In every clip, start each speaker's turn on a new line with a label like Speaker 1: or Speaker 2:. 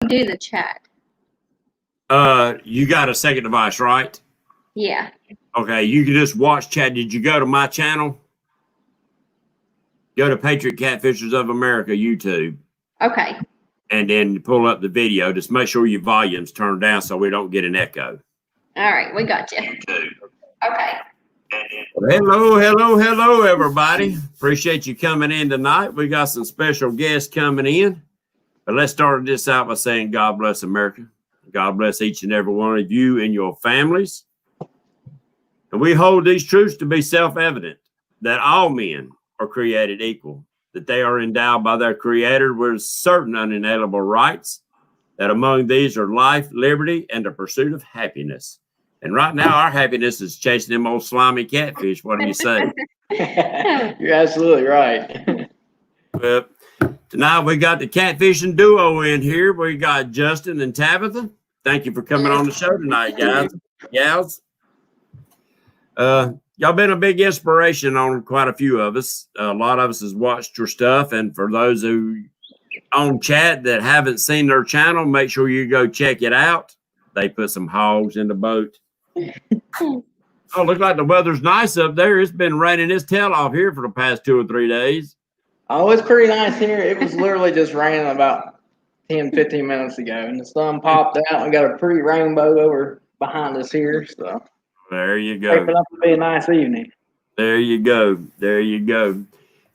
Speaker 1: do the chat?
Speaker 2: You got a second device, right?
Speaker 1: Yeah.
Speaker 2: Okay, you can just watch chat. Did you go to my channel? Go to Patriot Catfishers of America YouTube.
Speaker 1: Okay.
Speaker 2: And then pull up the video. Just make sure your volume's turned down so we don't get an echo.
Speaker 1: All right, we got you. Okay.
Speaker 2: Hello, everybody. Appreciate you coming in tonight. We got some special guests coming in. But let's start this out by saying God bless America. God bless each and every one of you and your families. And we hold these truths to be self-evident, that all men are created equal, that they are endowed by their Creator with certain unalienable rights, that among these are life, liberty, and the pursuit of happiness. And right now, our happiness is chasing them old slimy catfish. What do you say?
Speaker 3: You're absolutely right.
Speaker 2: Well, tonight we got the catfishing duo in here. We got Justin and Tabitha. Thank you for coming on the show tonight, guys, gals. Y'all been a big inspiration on quite a few of us. A lot of us has watched your stuff, and for those who on chat that haven't seen their channel, make sure you go check it out. They put some hogs in the boat. Oh, look like the weather's nice up there. It's been raining its tail off here for the past 2 or 3 days.
Speaker 3: Oh, it's pretty nice here. It was literally just raining about 10, 15 minutes ago, and the sun popped out. We got a pretty rainbow over behind us here. So
Speaker 2: there you go.
Speaker 3: Shaping up to be a nice evening.
Speaker 2: There you go. There you go.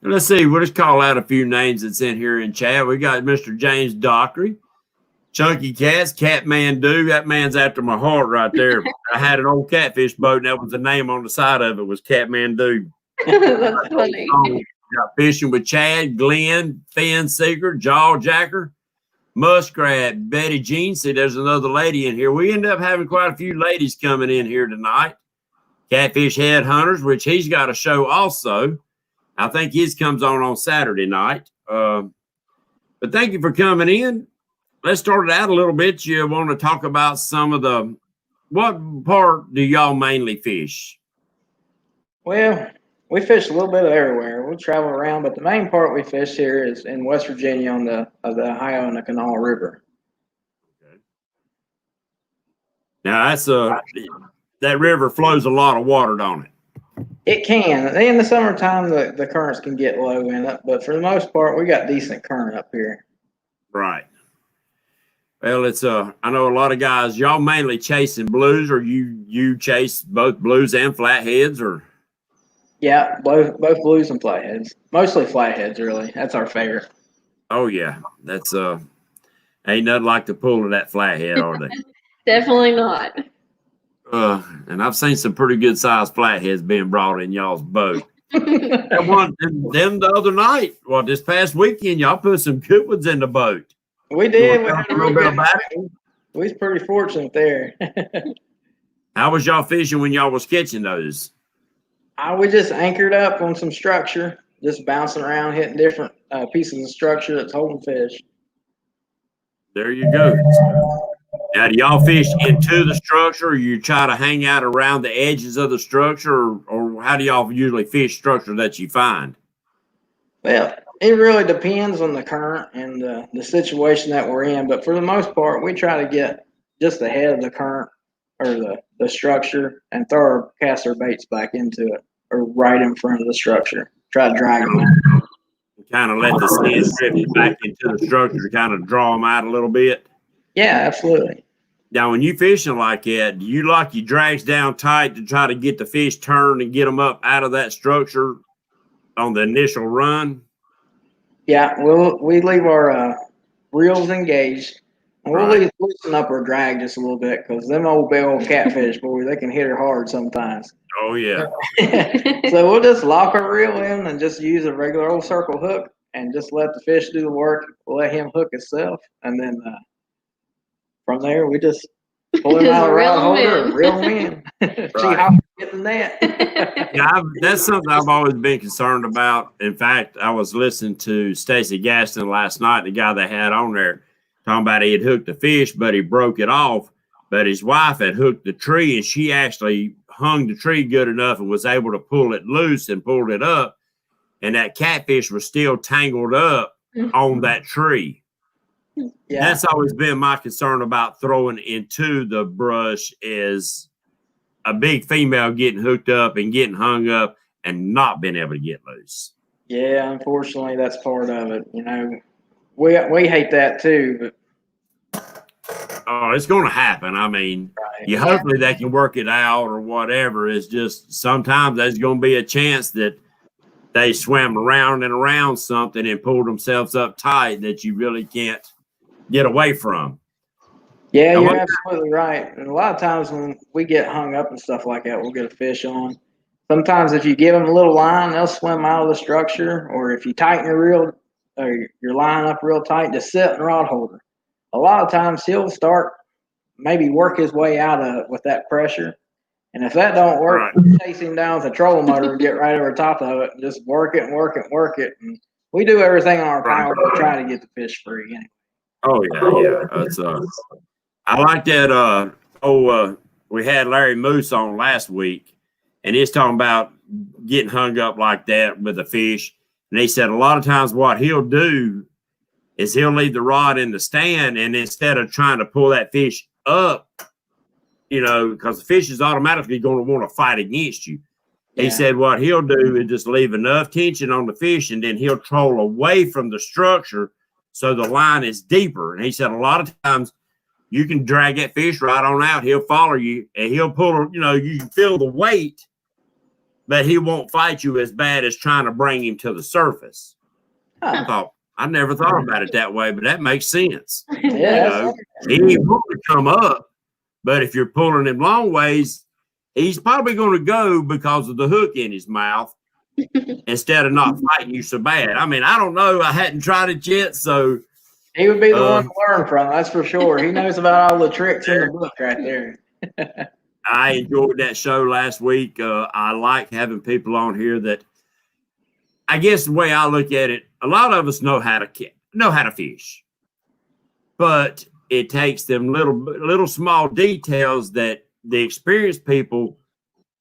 Speaker 2: Let's see. We'll just call out a few names that's in here in chat. We got Mr. James Dockery, Chunky Cats, Catmandu. That man's after my heart right there. I had an old catfish boat, and that was the name on the side of it was Catmandu.
Speaker 1: That's funny.
Speaker 2: Got Fishing with Chad, Glenn, Finn Seeker, Jaw Jacker, Muskrat, Betty Jean. See, there's another lady in here. We end up having quite a few ladies coming in here tonight. Catfish Headhunters, which he's got a show also. I think his comes on Saturday night. But thank you for coming in. Let's start it out a little bit. You want to talk about some of the, what part do y'all mainly fish?
Speaker 3: Well, we fish a little bit of everywhere. We'll travel around, but the main part we fish here is in West Virginia on the Ohio and the Kanawha River.
Speaker 2: Okay. Now that's that river flows a lot of water, don't it?
Speaker 3: It can. In the summertime, the currents can get low in it, but for the most part, we got decent current up here.
Speaker 2: Right. Well, it's I know a lot of guys. Y'all mainly chasing blues, or you chase both blues and flatheads, or?
Speaker 3: Yeah, both blues and flatheads. Mostly flatheads, really. That's our favorite.
Speaker 2: Oh yeah, that's ain't nothing like the pull of that flathead, are they?
Speaker 1: Definitely not.
Speaker 2: And I've seen some pretty good sized flatheads being brought in y'all's boat. That one, them the other night, well, this past weekend, y'all put some good ones in the boat.
Speaker 3: We did.
Speaker 2: We had a little bit about it.
Speaker 3: We was pretty fortunate there.
Speaker 2: How was y'all fishing when y'all was catching those?
Speaker 3: We just anchored up on some structure, just bouncing around, hitting different pieces of structure that's holding fish.
Speaker 2: There you go. Now, do y'all fish into the structure, or you try to hang out around the edges of the structure, or how do y'all usually fish structure that you find?
Speaker 3: Well, it really depends on the current and the situation that we're in, but for the most part, we try to get just ahead of the current or the structure and throw our caster baits back into it, or right in front of the structure. Try to drag them out.
Speaker 2: Kind of let the sand drift back into the structure to kind of draw them out a little bit.
Speaker 3: Yeah, absolutely.
Speaker 2: Now, when you fishing like that, do you like your drags down tight to try to get the fish turned and get them up out of that structure on the initial run?
Speaker 3: Yeah, we leave our reels engaged. And we'll loosen up our drag just a little bit, because them big old catfish, boy, they can hit her hard sometimes.
Speaker 2: Oh, yeah.
Speaker 3: So we'll just lock our reel in and just use a regular old circle hook and just let the fish do the work. We'll let him hook himself, and then from there we just pull him out of the rod holder and reel him in. See how we get the net.
Speaker 2: Yeah, that's something I've always been concerned about. In fact, I was listening to Stacy Gaston last night, the guy they had on there, talking about he had hooked the fish, but he broke it off. But his wife had hooked the tree, and she actually hung the tree good enough and was able to pull it loose and pulled it up. And that catfish was still tangled up on that tree.
Speaker 3: Yeah.
Speaker 2: That's always been my concern about throwing into the brush is a big female getting hooked up and getting hung up and not being able to get loose.
Speaker 3: Yeah, unfortunately, that's part of it. You know, we hate that too, but
Speaker 2: Oh, it's going to happen. I mean,
Speaker 3: right.
Speaker 2: hopefully they can work it out or whatever. It's just sometimes there's going to be a chance that they swam around and around something and pulled themselves up tight that you really can't get away from.
Speaker 3: Yeah, you're absolutely right. And a lot of times when we get hung up and stuff like that, we'll get a fish on. Sometimes if you give them a little line, they'll swim out of the structure. Or if you tighten your line up real tight, just sit in the rod holder. A lot of times he'll start maybe work his way out of it with that pressure. And if that don't work, chase him down with a trolling motor and get right over top of it and just work it and work it and work it. And we do everything in our power to try to get the fish free. Anyway.
Speaker 2: Oh yeah. That's I like that. We had Larry Moose on last week, and he's talking about getting hung up like that with a fish. And he said a lot of times what he'll do is he'll leave the rod in the stand, and instead of trying to pull that fish up, because the fish is automatically going to want to fight against you. Yeah. He said what he'll do is just leave enough tension on the fish, and then he'll troll away from the structure so the line is deeper. And he said a lot of times you can drag that fish right on out. He'll follow you, and he'll pull, you can feel the weight, but he won't fight you as bad as trying to bring him to the surface. I never thought about it that way, but that makes sense.
Speaker 3: Yeah.
Speaker 2: He ain't going to come up, but if you're pulling him long ways, he's probably going to go because of the hook in his mouth instead of not fighting you so bad. I mean, I don't know. I hadn't tried it yet, so.
Speaker 3: He would be the one to learn from, that's for sure. He knows about all the tricks in the book right there.
Speaker 2: I enjoyed that show last week. I like having people on here that, I guess the way I look at it, a lot of us know how to fish, but it takes them little small details that the experienced people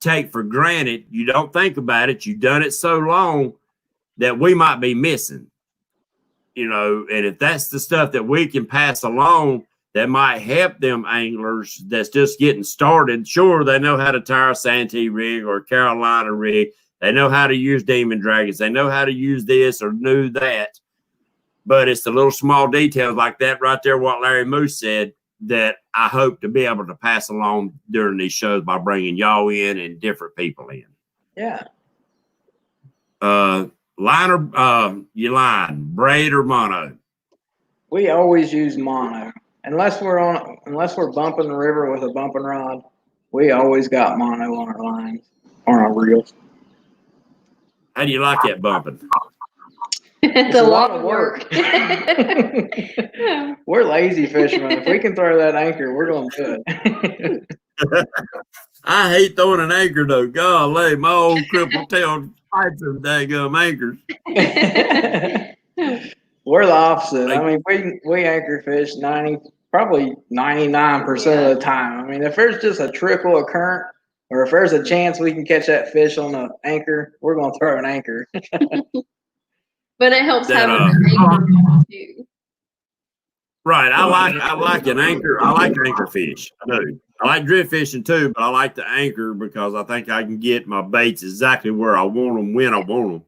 Speaker 2: take for granted. You don't think about it. You've done it so long that we might be missing. And if that's the stuff that we can pass along that might help them anglers that's just getting started, sure, they know how to tie a Santee rig or a Carolina rig. They know how to use Demon Dragons. They know how to use this or do that. But it's the little small details like that right there, what Larry Moose said, that I hope to be able to pass along during these shows by bringing y'all in and different people in.
Speaker 3: Yeah.
Speaker 2: Line or you line, braid or mono?
Speaker 3: We always use mono. Unless we're bumping the river with a bumping rod, we always got mono on our lines, on our reels.
Speaker 2: How do you like that bumping?
Speaker 1: It's a lot of work.
Speaker 3: We're lazy fishermen. If we can throw that anchor, we're going to do it.
Speaker 2: I hate throwing an anchor though. Golly, my old crippled tail fights them daggum anchors.
Speaker 3: We're the opposite. I mean, we anchor fish probably 99% of the time. I mean, if there's just a trickle of current, or if there's a chance we can catch that fish on the anchor, we're going to throw an anchor.
Speaker 1: But it helps having an anchor too.
Speaker 2: Right. I like an anchor. I like anchor fish. I do. I like drift fishing too, but I like the anchor because I think I can get my baits exactly where I want them, when I want them.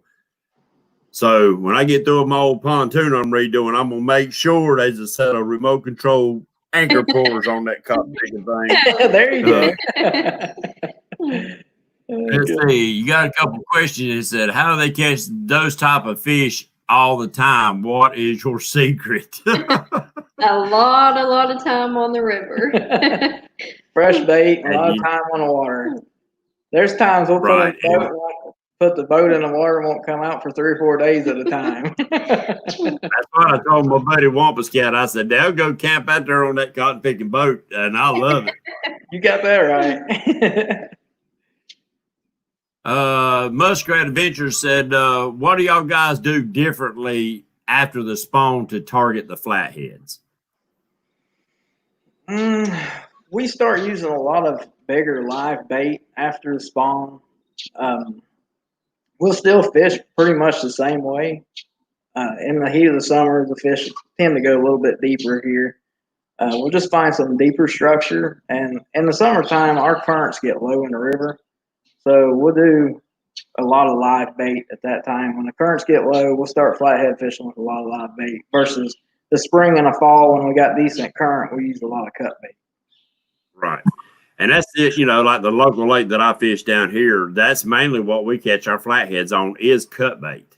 Speaker 2: So when I get through with my old pontoon I'm redoing, I'm going to make sure there's a set of remote control anchor pullers on that cotton picking thing.
Speaker 3: There you go.
Speaker 2: Let's see. You got a couple of questions. It said, how do they catch those type of fish all the time? What is your secret?
Speaker 1: A lot of time on the river.
Speaker 3: Fresh bait, a lot of time on the water. There's times we'll put the boat in the water and won't come out for 3 or 4 days at a time.
Speaker 2: That's what I told my buddy Wampus Cat. I said, they'll go camp out there on that cotton picking boat, and I love it.
Speaker 3: You got that right.
Speaker 2: Muskrat Adventures said, what do y'all guys do differently after the spawn to target the flatheads?
Speaker 3: We start using a lot of bigger live bait after the spawn. We'll still fish pretty much the same way. In the heat of the summer, the fish tend to go a little bit deeper here. We'll just find some deeper structure. And in the summertime, our currents get low in the river. So we'll do a lot of live bait at that time. When the currents get low, we'll start flathead fishing with a lot of live bait versus the spring and the fall when we got decent current, we use a lot of cut bait.
Speaker 2: Right. And that's it, like the local lake that I fish down here, that's mainly what we catch our flatheads on is cut bait.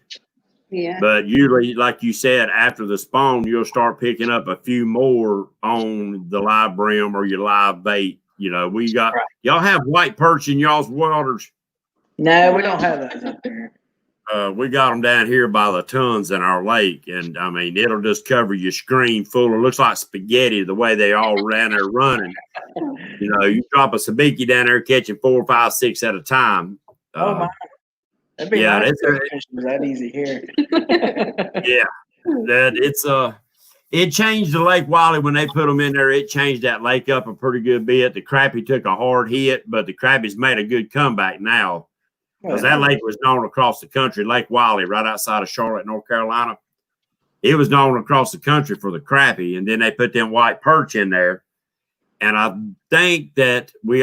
Speaker 1: Yeah.
Speaker 2: But usually, like you said, after the spawn, you'll start picking up a few more on the live brim or your live bait. We got, y'all have white perch in y'all's waters?
Speaker 3: No, we don't have those up there.
Speaker 2: We got them down here by the tons in our lake. And I mean, it'll just cover your screen full. It looks like spaghetti the way they all ran there running. You drop a sabiki down there catching 4, 5, 6 at a time.
Speaker 3: Oh, my. That'd be nice that easy here.
Speaker 2: Yeah. It changed the Lake Wiley when they put them in there. It changed that lake up a pretty good bit. The crappie took a hard hit, but the crappie's made a good comeback now. Because that lake was known across the country, Lake Wiley, right outside of Charlotte, North Carolina. It was known across the country for the crappie, and then they put them white perch in there. And I think that Lake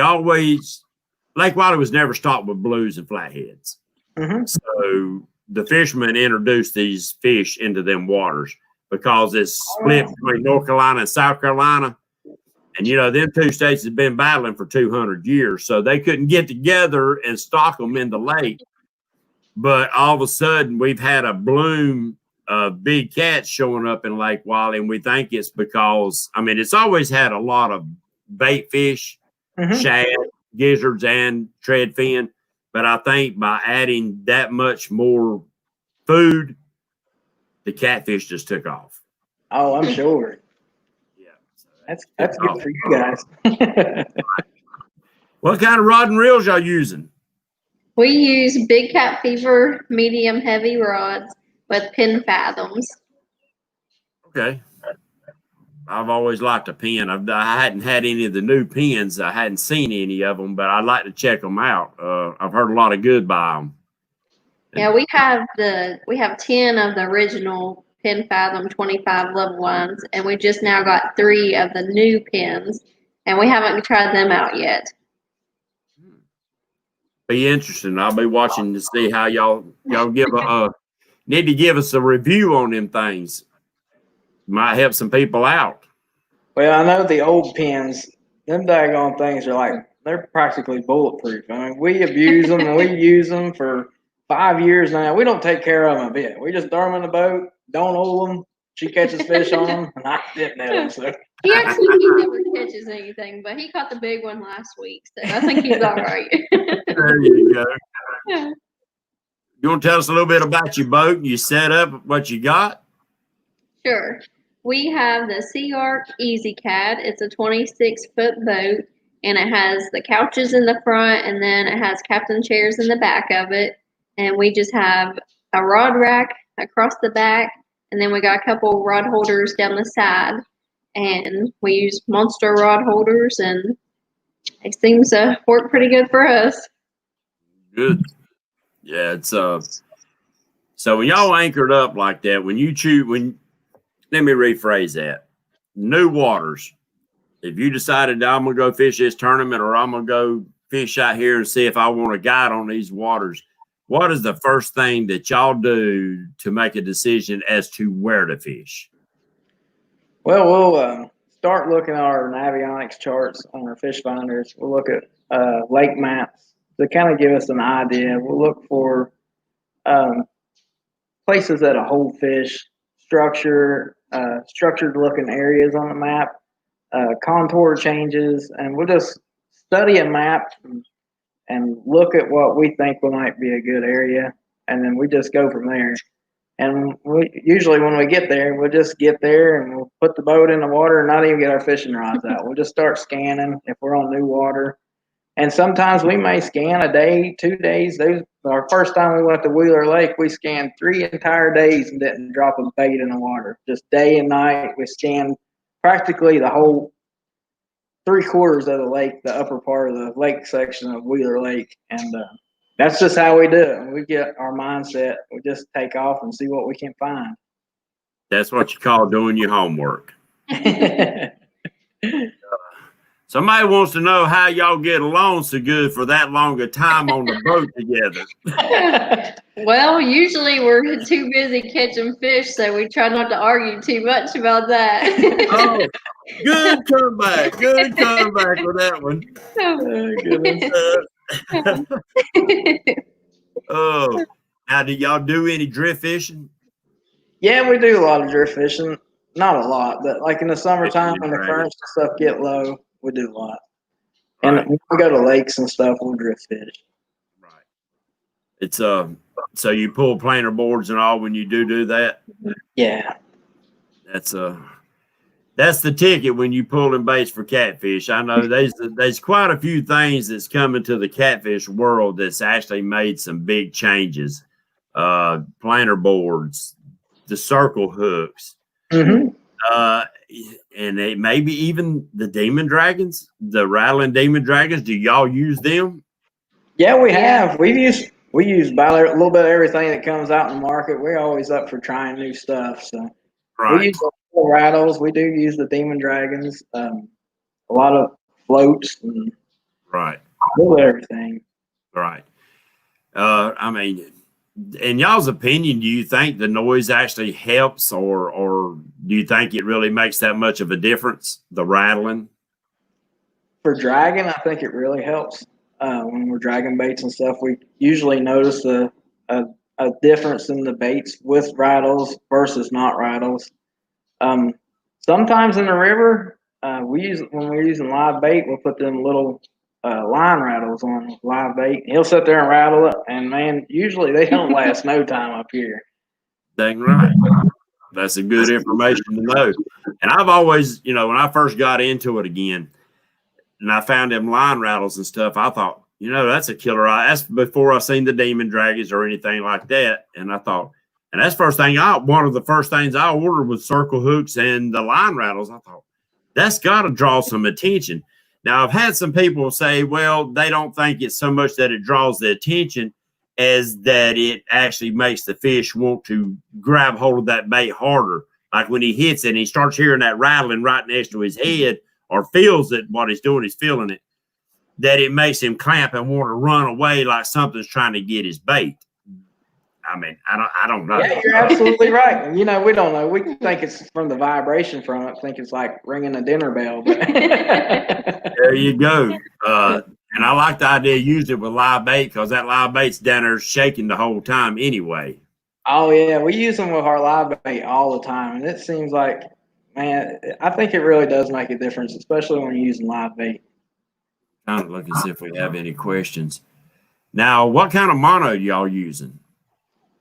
Speaker 2: Wiley was never stocked with blues and flatheads.
Speaker 3: Mm-hmm.
Speaker 2: So the fishermen introduced these fish into them waters because it's split between North Carolina and South Carolina. And, them two states have been battling for 200 years. So they couldn't get together and stock them in the lake. But all of a sudden, we've had a bloom of big cats showing up in Lake Wiley. And we think it's because, it's always had a lot of bait fish, shad, gizzards, and treadfin. But I think by adding that much more food, the catfish just took off.
Speaker 3: Oh, I'm sure.
Speaker 2: Yeah. So
Speaker 3: that's good for you guys.
Speaker 2: What kind of rod and reels y'all using?
Speaker 1: We use Big Cat Fever medium heavy rods with pin fathoms.
Speaker 2: Okay. I've always liked a pin. I hadn't had any of the new pins. I hadn't seen any of them, but I'd like to check them out. I've heard a lot of good by them.
Speaker 1: Yeah, we have 10 of the original pin fathom 25 level ones, and we just now got 3 of the new pins, and we haven't tried them out yet.
Speaker 2: Be interesting. I'll be watching to see how y'all need to give us a review on them things. Might help some people out.
Speaker 3: Well, I know the old pins, them daggone things they're practically bulletproof. We abuse them and we use them for 5 years now. We don't take care of them a bit. We just throw them in the boat, don't oil them. She catches fish on them, and I didn't know them. So.
Speaker 1: He never catches anything, but he caught the big one last week, so I think he's all right.
Speaker 2: There you go. Yeah. You want to tell us a little bit about your boat and your setup, what you got?
Speaker 1: Sure. We have the Sea Arc Easy Cat. It's a 26-foot boat, and it has the couches in the front, and then it has captain chairs in the back of it. And we just have a rod rack across the back, and then we got a couple rod holders down the side. And we use monster rod holders, and it seems to work pretty good for us.
Speaker 2: Good. Yeah, it's so when y'all anchored up like that, let me rephrase that. New waters. If you decided I'm gonna go fish this tournament or I'm gonna go fish out here and see if I want a guide on these waters, what is the first thing that y'all do to make a decision as to where to fish?
Speaker 3: Well, we'll start looking at our Navionics charts on our fish finders. We'll look at lake maps to kind of give us an idea. We'll look for places that hold fish, structured looking areas on the map, contour changes, and we'll just study a map and look at what we think might be a good area, and then we just go from there. And usually when we get there, we'll just get there and we'll put the boat in the water and not even get our fishing rods out. We'll just start scanning if we're on new water. And sometimes we may scan a day, 2 days. Our first time we went to Wheeler Lake, we scanned 3 entire days and didn't drop a bait in the water. Just day and night, we scanned practically the whole 3/4 of the lake, the upper part of the lake section of Wheeler Lake. And that's just how we do it. When we get our mindset, we just take off and see what we can find.
Speaker 2: That's what you call doing your homework. Somebody wants to know how y'all get along so good for that long a time on the boat together.
Speaker 1: Well, usually we're too busy catching fish, so we try not to argue too much about that.
Speaker 2: Oh, good comeback. Good comeback with that one. Oh, now do y'all do any drift fishing?
Speaker 3: Yeah, we do a lot of drift fishing. Not a lot, but like in the summertime when the currents and stuff get low, we do a lot. And
Speaker 2: Right.
Speaker 3: when we go to lakes and stuff, we'll drift fish.
Speaker 2: Right. It's so you pull planer boards and all when you do that?
Speaker 3: Yeah.
Speaker 2: That's the ticket when you pulling baits for catfish. I know there's quite a few things that's coming to the catfish world that's actually made some big changes. Planer boards, the circle hooks,
Speaker 3: Mm-hmm.
Speaker 2: and maybe even the demon dragons, the rattling demon dragons. Do y'all use them?
Speaker 3: Yeah, we have. We use about a little bit of everything that comes out in the market. We're always up for trying new stuff. So we use the rattles. We do use the demon dragons. A lot of floats and
Speaker 2: Right.
Speaker 3: a little everything.
Speaker 2: Right. I mean, in y'all's opinion, do you think the noise actually helps, or do you think it really makes that much of a difference? The rattling.
Speaker 3: For dragging, I think it really helps. When we're dragging baits and stuff, we usually notice a difference in the baits with rattles versus not rattles. Sometimes in the river, when we're using live bait, we'll put them little line rattles on live bait. He'll sit there and rattle it, and man, usually they don't last no time up here.
Speaker 2: Dang right. That's a good information to know. And I've always, when I first got into it again, and I found them line rattles and stuff, I thought, that's a killer. That's before I seen the demon dragons or anything like that. And I thought, and that's one of the first things I ordered was circle hooks and the line rattles. I thought, that's got to draw some attention. Now, I've had some people say, well, they don't think it's so much that it draws the attention as that it actually makes the fish want to grab hold of that bait harder. Like when he hits it and he starts hearing that rattling right next to his head, or feels it, what he's doing, he's feeling it, that it makes him clamp and want to run away like something's trying to get his bait. I mean, I don't know.
Speaker 3: Yeah, you're absolutely right. We don't know. We think it's from the vibration from it. Think it's like ringing a dinner bell. But
Speaker 2: there you go. And I like the idea of using it with live bait because that live bait's down there shaking the whole time anyway.
Speaker 3: Oh, yeah. We use them with our live bait all the time. And it seems like, man, I think it really does make a difference, especially when you're using live bait.
Speaker 2: Kind of look and see if we have any questions. Now, what kind of mono y'all using?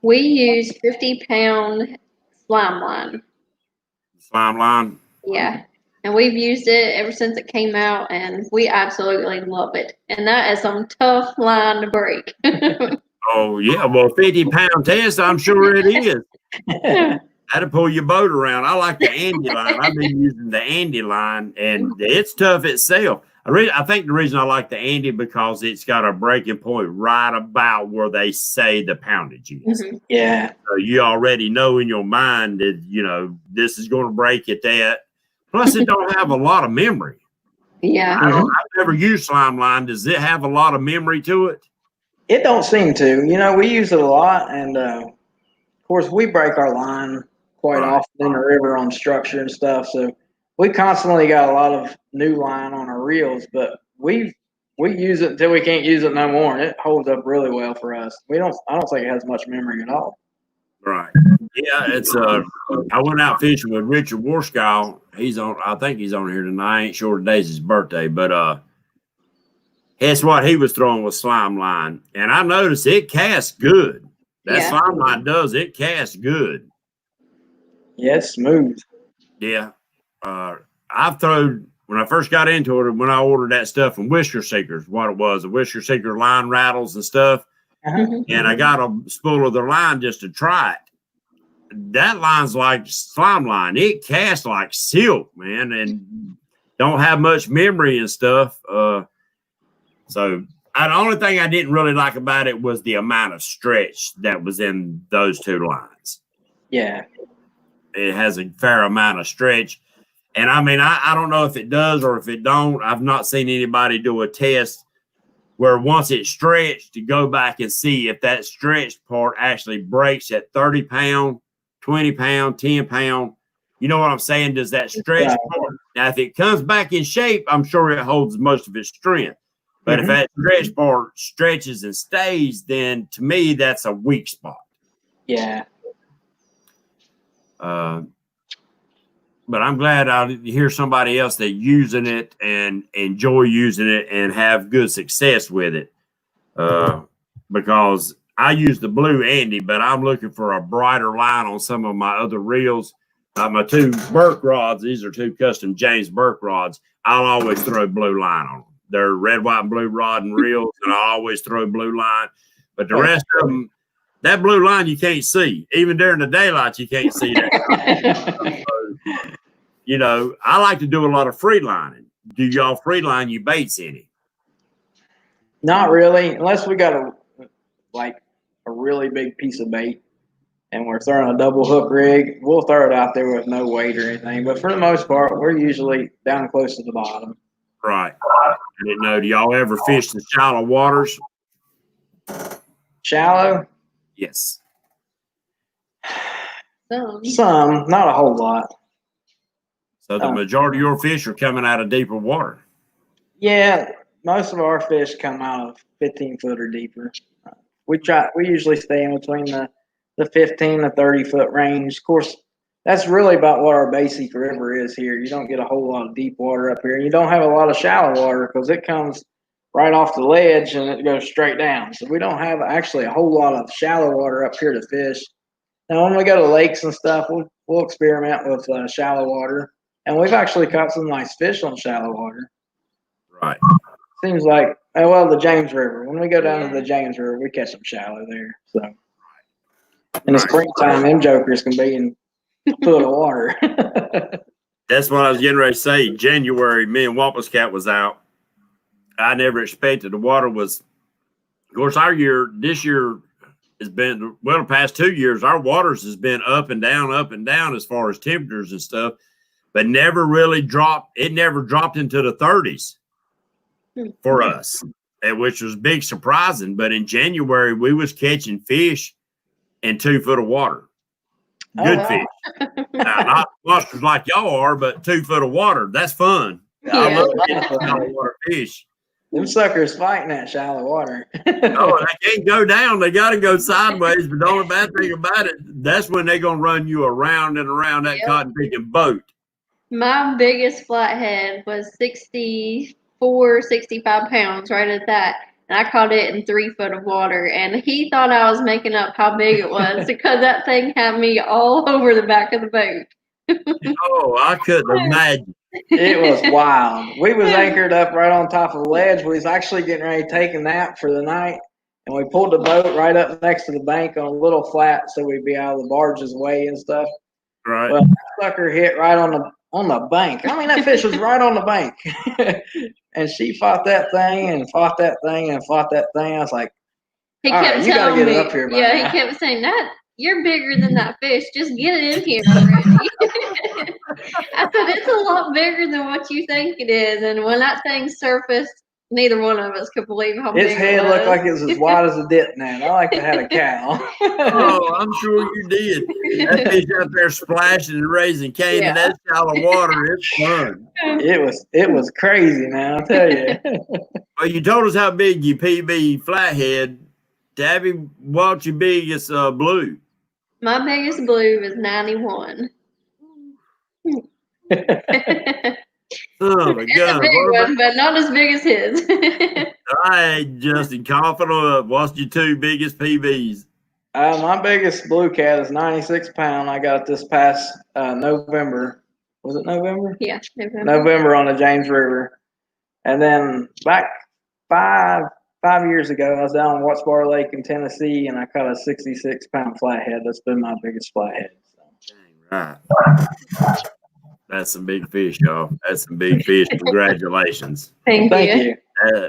Speaker 1: We use 50-pound slime line.
Speaker 2: Slime line?
Speaker 1: Yeah. And we've used it ever since it came out, and we absolutely love it. And that is some tough line to break.
Speaker 2: Oh, yeah. Well, 50-pound test, I'm sure it is. That'll pull your boat around. I like the Andy line. I've been using the Andy line, and it's tough itself. I think the reason I like the Andy because it's got a breaking point right about where they say the poundage is.
Speaker 1: Mm-hmm.
Speaker 3: Yeah.
Speaker 2: So you already know in your mind that, this is going to break at that. Plus, it don't have a lot of memory.
Speaker 1: Yeah.
Speaker 2: I've never used slime line. Does it have a lot of memory to it?
Speaker 3: It don't seem to. We use it a lot, and of course, we break our line quite often in the river on structure and stuff. So we constantly got a lot of new line on our reels, but we use it until we can't use it no more, and it holds up really well for us. I don't think it has much memory at all.
Speaker 2: Right. Yeah, it's I went out fishing with Richard Warskyle. I think he's on here tonight. I ain't sure today's his birthday, but that's what he was throwing with slime line. And I noticed it casts good. That slime line does, it casts good.
Speaker 3: Yeah, it's smooth.
Speaker 2: Yeah. I've thrown when I first got into it, when I ordered that stuff from Whisker Seekers, what it was, the Whisker Seeker line rattles and stuff.
Speaker 3: Uh-huh.
Speaker 2: And I got a spool of their line just to try it. That line's like slime line. It casts like silk, man, and don't have much memory and stuff. So the only thing I didn't really like about it was the amount of stretch that was in those two lines.
Speaker 3: Yeah.
Speaker 2: it has a fair amount of stretch. And I mean, I don't know if it does or if it don't. I've not seen anybody do a test where once it's stretched to go back and see if that stretched part actually breaks at 30 pound, 20 pound, 10 pound. You know what I'm saying? Does that stretch part? Now, if it comes back in shape, I'm sure it holds most of its strength. But if that stretch part stretches and stays, then to me, that's a weak spot.
Speaker 3: Yeah.
Speaker 2: But I'm glad I hear somebody else that using it and enjoy using it and have good success with it. Because I use the blue Andy, but I'm looking for a brighter line on some of my other reels. My 2 Burke rods, these are 2 custom James Burke rods. I'll always throw blue line on them. They're red, white, and blue rod and reels, and I always throw blue line. But the rest of them, that blue line you can't see. Even during the daylight, you can't see that. You know, I like to do a lot of free lining. Do y'all free line your baits any?
Speaker 3: Not really, unless we got a really big piece of bait and we're throwing a double hook rig. We'll throw it out there with no weight or anything. But for the most part, we're usually down close to the bottom.
Speaker 2: Right. I didn't know. Do y'all ever fish the shallow waters?
Speaker 3: Shallow?
Speaker 2: Yes.
Speaker 3: Some, not a whole lot.
Speaker 2: So the majority of your fish are coming out of deeper water.
Speaker 3: Yeah, most of our fish come out of 15 foot or deeper. We usually stay in between the 15 to 30 foot range. Of course, that's really about what our basic river is here. You don't get a whole lot of deep water up here. You don't have a lot of shallow water because it comes right off the ledge and it goes straight down. So we don't have actually a whole lot of shallow water up here to fish. Now, when we go to lakes and stuff, we'll experiment with shallow water. And we've actually caught some nice fish on shallow water.
Speaker 2: Right.
Speaker 3: Seems like, the James River. When we go down to the James River, we catch them shallow there. So in the springtime, them jokers can be in a foot of water.
Speaker 2: That's what I was getting ready to say. January, me and Wampus Cat was out. I never expected the water was, of course, this year has been, the past 2 years, our waters has been up and down as far as temperatures and stuff. But never really dropped. It never dropped into the 30s for us, which was big surprising. But in January, we was catching fish in 2 foot of water. Good fish. Now, not monsters like y'all are, but 2 foot of water. That's fun.
Speaker 1: Yeah.
Speaker 2: I love catching shallow water fish.
Speaker 3: Them suckers fighting that shallow water.
Speaker 2: No, they can't go down. They got to go sideways. But the only bad thing about it, that's when they're going to run you around and around that cotton picking boat.
Speaker 1: My biggest flathead was 64, 65 pounds, right at that. And I caught it in 3 foot of water. And he thought I was making up how big it was because that thing had me all over the back of the boat.
Speaker 2: Oh, I couldn't imagine.
Speaker 3: It was wild. We was anchored up right on top of the ledge. We was actually getting ready to take a nap for the night. And we pulled the boat right up next to the bank on a little flat so we'd be out of the barge's way and stuff.
Speaker 2: Right.
Speaker 3: Well, that sucker hit right on the bank. I mean, that fish was right on the bank. And she fought that thing and fought that thing and fought that thing. I was like,
Speaker 1: He
Speaker 3: all
Speaker 1: kept
Speaker 3: right, you got to
Speaker 1: telling
Speaker 3: get
Speaker 1: me,
Speaker 3: it up here by
Speaker 1: he
Speaker 3: now.
Speaker 1: kept saying, that you're bigger than that fish. Just get it in here already. I said, it's a lot bigger than what you think it is. And when that thing surfaced, neither one of us could believe how big it was.
Speaker 3: Its head looked like it was as wide as a dip net. I like to have a cow.
Speaker 2: Oh, I'm sure you did. That fish out there splashing and raising cane in that shallow water. It's fun.
Speaker 3: It was crazy, man. I'll tell you.
Speaker 2: Well, you told us how big your PB flathead. Tabby, what's your biggest blue?
Speaker 1: My biggest blue is 91.
Speaker 2: Oh my
Speaker 1: It's
Speaker 2: God!
Speaker 1: a big one, but not as big as his.
Speaker 2: All right, Justin, confident. What's your 2 biggest PBs?
Speaker 3: My biggest blue cat is 96 pound. I got it this past November. Was it November?
Speaker 1: Yeah,
Speaker 3: November on the James River. And then back five years ago, I was down on Watts Bar Lake in Tennessee, and I caught a 66 pound flathead. That's been my biggest flathead. So.
Speaker 2: Right. That's some big fish, y'all. That's some big fish. Congratulations.
Speaker 1: Thank you.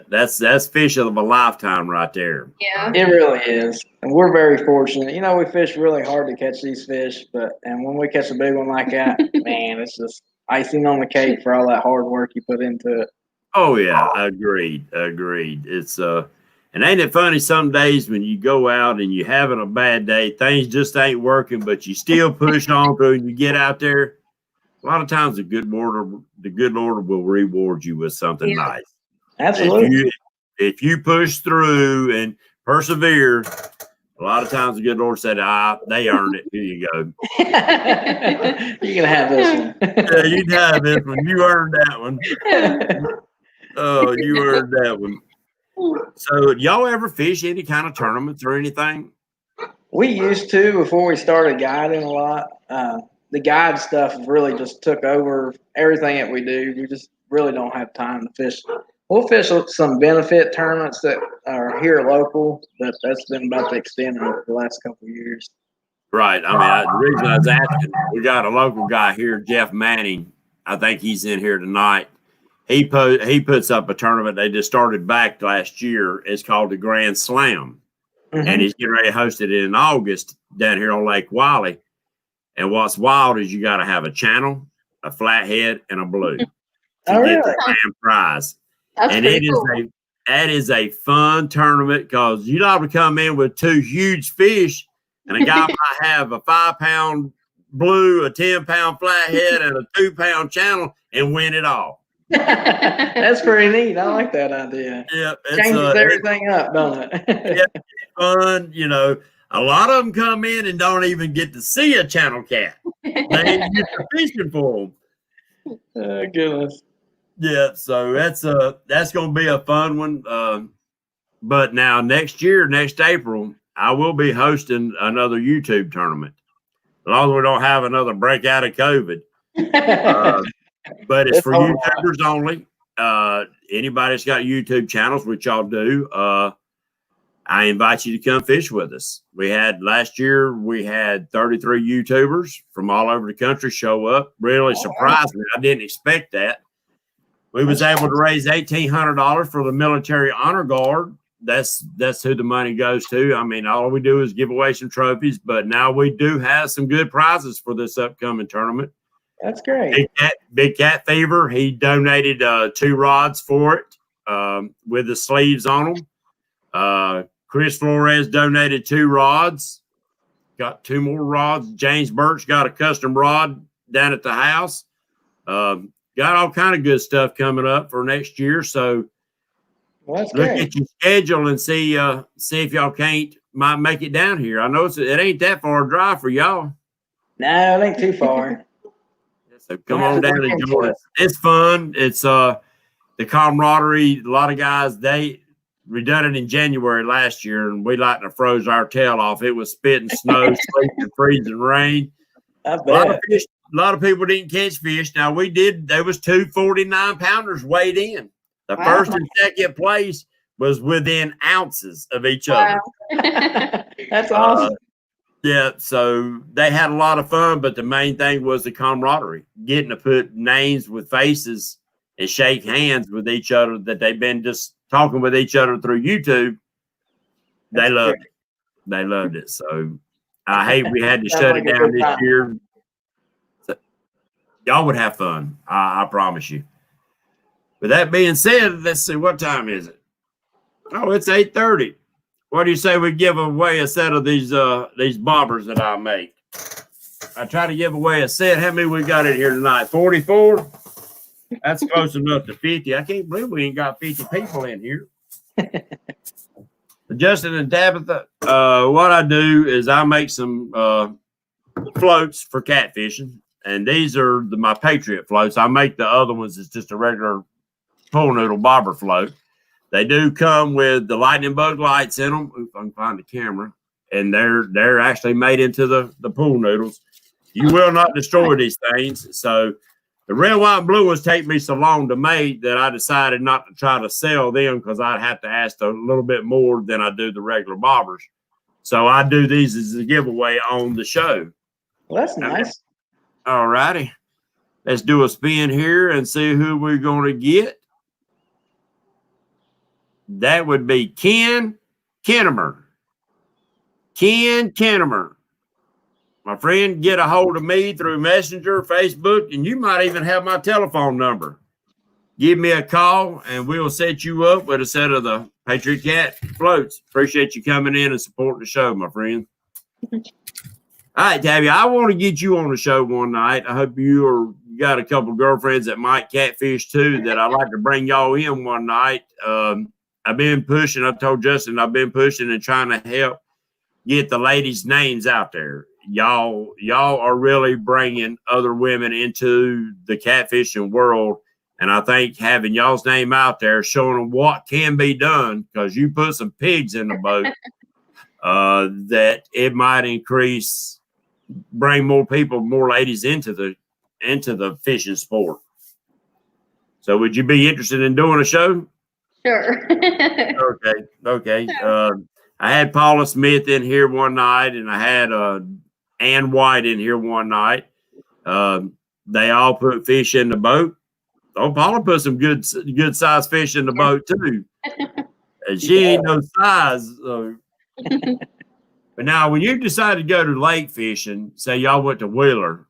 Speaker 2: That's fish of a lifetime right there.
Speaker 1: Yeah.
Speaker 3: It really is. And we're very fortunate. You know, we fish really hard to catch these fish, and when we catch a big one like that, man, it's just icing on the cake for all that hard work you put into it.
Speaker 2: Oh yeah, agreed. It's and ain't it funny some days when you go out and you're having a bad day, things just ain't working, but you still push on through and you get out there. A lot of times the good Lord will reward you with something nice.
Speaker 3: Absolutely.
Speaker 2: If you push through and persevere, a lot of times the good Lord said, they earned it. Here you go.
Speaker 3: You can have this one.
Speaker 2: Yeah, you can have this one. You earned that one. Oh, you earned that one. So, y'all ever fish any kind of tournaments or anything?
Speaker 3: We used to before we started guiding a lot. The guide stuff really just took over everything that we do. We just really don't have time to fish. We'll fish some benefit tournaments that are here local, but that's been about the extent of it the last couple of years.
Speaker 2: Right. I mean, the reason I was asking, we got a local guy here, Jeff Manning. I think he's in here tonight. He puts up a tournament they just started back last year. It's called the Grand Slam.
Speaker 3: Mm-hmm.
Speaker 2: And he's getting ready to host it in August down here on Lake Wiley. And what's wild is you got to have a channel, a flathead, and a blue to get the grand prize.
Speaker 1: That's
Speaker 2: and that is a fun tournament because you don't have to come in with two huge fish, and a guy might have a 5-pound blue, a 10-pound flathead, and a 2-pound channel and win it all.
Speaker 3: That's pretty neat. I like that idea.
Speaker 2: Yeah,
Speaker 3: changes everything up, don't it?
Speaker 2: Yeah, it's fun. You know, a lot of them come in and don't even get to see a channel cat. They ain't get to fishing for them.
Speaker 3: Oh, goodness.
Speaker 2: Yeah, so that's going to be a fun one. But now next April, I will be hosting another YouTube tournament. As long as we don't have another breakout of COVID. But it's for YouTubers only. Anybody that's got YouTube channels, which y'all do, I invite you to come fish with us. Last year, we had 33 YouTubers from all over the country show up. Really surprised me. I didn't expect that. We was able to raise $1,800 for the Military Honor Guard. That's who the money goes to. I mean, all we do is give away some trophies, but now we do have some good prizes for this upcoming tournament.
Speaker 3: That's great.
Speaker 2: Big Cat Fever, he donated 2 rods for it with the sleeves on them. Chris Flores donated 2 rods. Got 2 more rods. James Birch got a custom rod down at the house. Got all kind of good stuff coming up for next year. So look at your schedule and see if y'all might make it down here. I know it ain't that far a drive for y'all.
Speaker 3: No, it ain't too far.
Speaker 2: So come on down and join us. It's fun. It's the camaraderie. A lot of guys, we done it in January last year, and we like to froze our tail off. It was spitting snow, sleeting, freezing rain.
Speaker 3: I bet.
Speaker 2: A lot of people didn't catch fish. Now we did. There was 2 49-pounders weighed in. The first and second place was within ounces of each other.
Speaker 3: That's awesome.
Speaker 2: Yeah, so they had a lot of fun, but the main thing was the camaraderie, getting to put names with faces and shake hands with each other that they've been just talking with each other through YouTube. They loved it. They loved it. So I hate we had to shut it down this year. So, y'all would have fun. I promise you. With that being said, let's see, what time is it? Oh, it's 8:30. What do you say we give away a set of these bobbers that I make? I try to give away a set. How many we got in here tonight? 44? That's close enough to 50. I can't believe we ain't got 50 people in here. Justin and Tabitha, what I do is I make some floats for catfishing, and these are my Patriot floats. I make the other ones as just a regular pool noodle bobber float. They do come with the lightning bug lights in them. If I can find the camera. And they're actually made into the pool noodles. You will not destroy these things. So the red, white, and blue ones take me so long to make that I decided not to try to sell them because I'd have to ask a little bit more than I do the regular bobbers. So I do these as a giveaway on the show.
Speaker 3: Well, that's nice.
Speaker 2: All righty. Let's do a spin here and see who we're going to get. That would be Ken Kennemer. Ken Kennemer. My friend, get a hold of me through Messenger, Facebook, and you might even have my telephone number. Give me a call, and we'll set you up with a set of the Patriot Cat floats. Appreciate you coming in and supporting the show, my friend. All right, Tabby, I want to get you on the show one night. I hope you got a couple girlfriends that might catfish too, that I'd like to bring y'all in one night. I've been pushing. I told Justin I've been pushing and trying to help get the ladies' names out there. Y'all are really bringing other women into the catfishing world. And I think having y'all's name out there, showing them what can be done, because you put some pigs in the boat, that it might bring more people, more ladies into the fishing sport. So would you be interested in doing a show?
Speaker 1: Sure.
Speaker 2: Okay. I had Paula Smith in here one night, and I had Ann White in here one night. They all put fish in the boat. Oh, Paula put some good size fish in the boat too. And she ain't no size. So. But now, when you decide to go to lake fishing, say y'all went to Wheeler,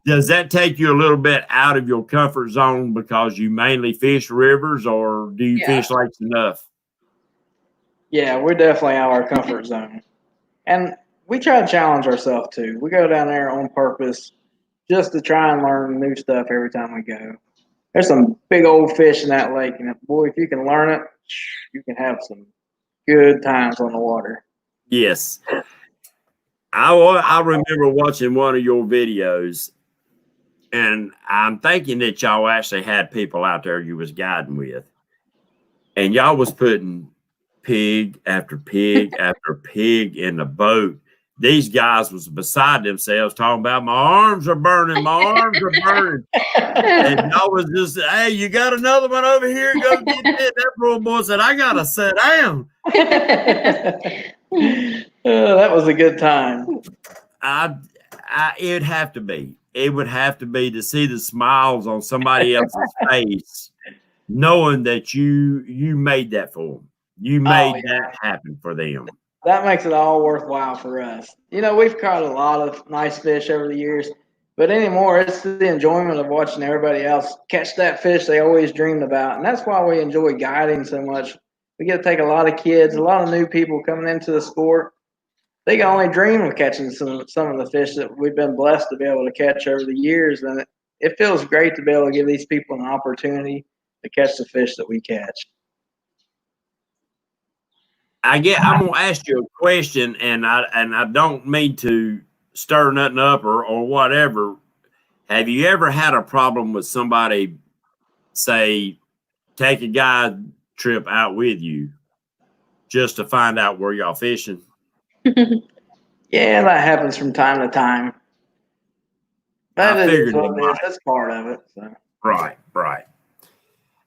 Speaker 2: does that take you a little bit out of your comfort zone because you mainly fish rivers, or do you fish lakes enough?
Speaker 3: Yeah, we're definitely out of our comfort zone. And we try to challenge ourselves too. We go down there on purpose just to try and learn new stuff every time we go. There's some big old fish in that lake, and boy, if you can learn it, you can have some good times on the water.
Speaker 2: Yes. I remember watching one of your videos, and I'm thinking that y'all actually had people out there you was guiding with, and y'all was putting pig after pig after pig in the boat. These guys was beside themselves talking about, my arms are burning, and y'all was just, hey, you got another one over here? Go get it. That poor boy said, I gotta sit down.
Speaker 3: That was a good time.
Speaker 2: It'd have to be. It would have to be to see the smiles on somebody else's face, knowing that you made that for them. You made that happen for them.
Speaker 3: That makes it all worthwhile for us. You know, we've caught a lot of nice fish over the years, but anymore, it's the enjoyment of watching everybody else catch that fish they always dreamed about. And that's why we enjoy guiding so much. We get to take a lot of kids, a lot of new people coming into the sport. They can only dream of catching some of the fish that we've been blessed to be able to catch over the years. And it feels great to be able to give these people an opportunity to catch the fish that we catch.
Speaker 2: I'm gonna ask you a question, and I don't mean to stir nothing up or whatever. Have you ever had a problem with somebody, say, take a guide trip out with you just to find out where y'all fishing?
Speaker 3: Yeah, that happens from time to time. That is what it is. That's part of it. So.
Speaker 2: Right.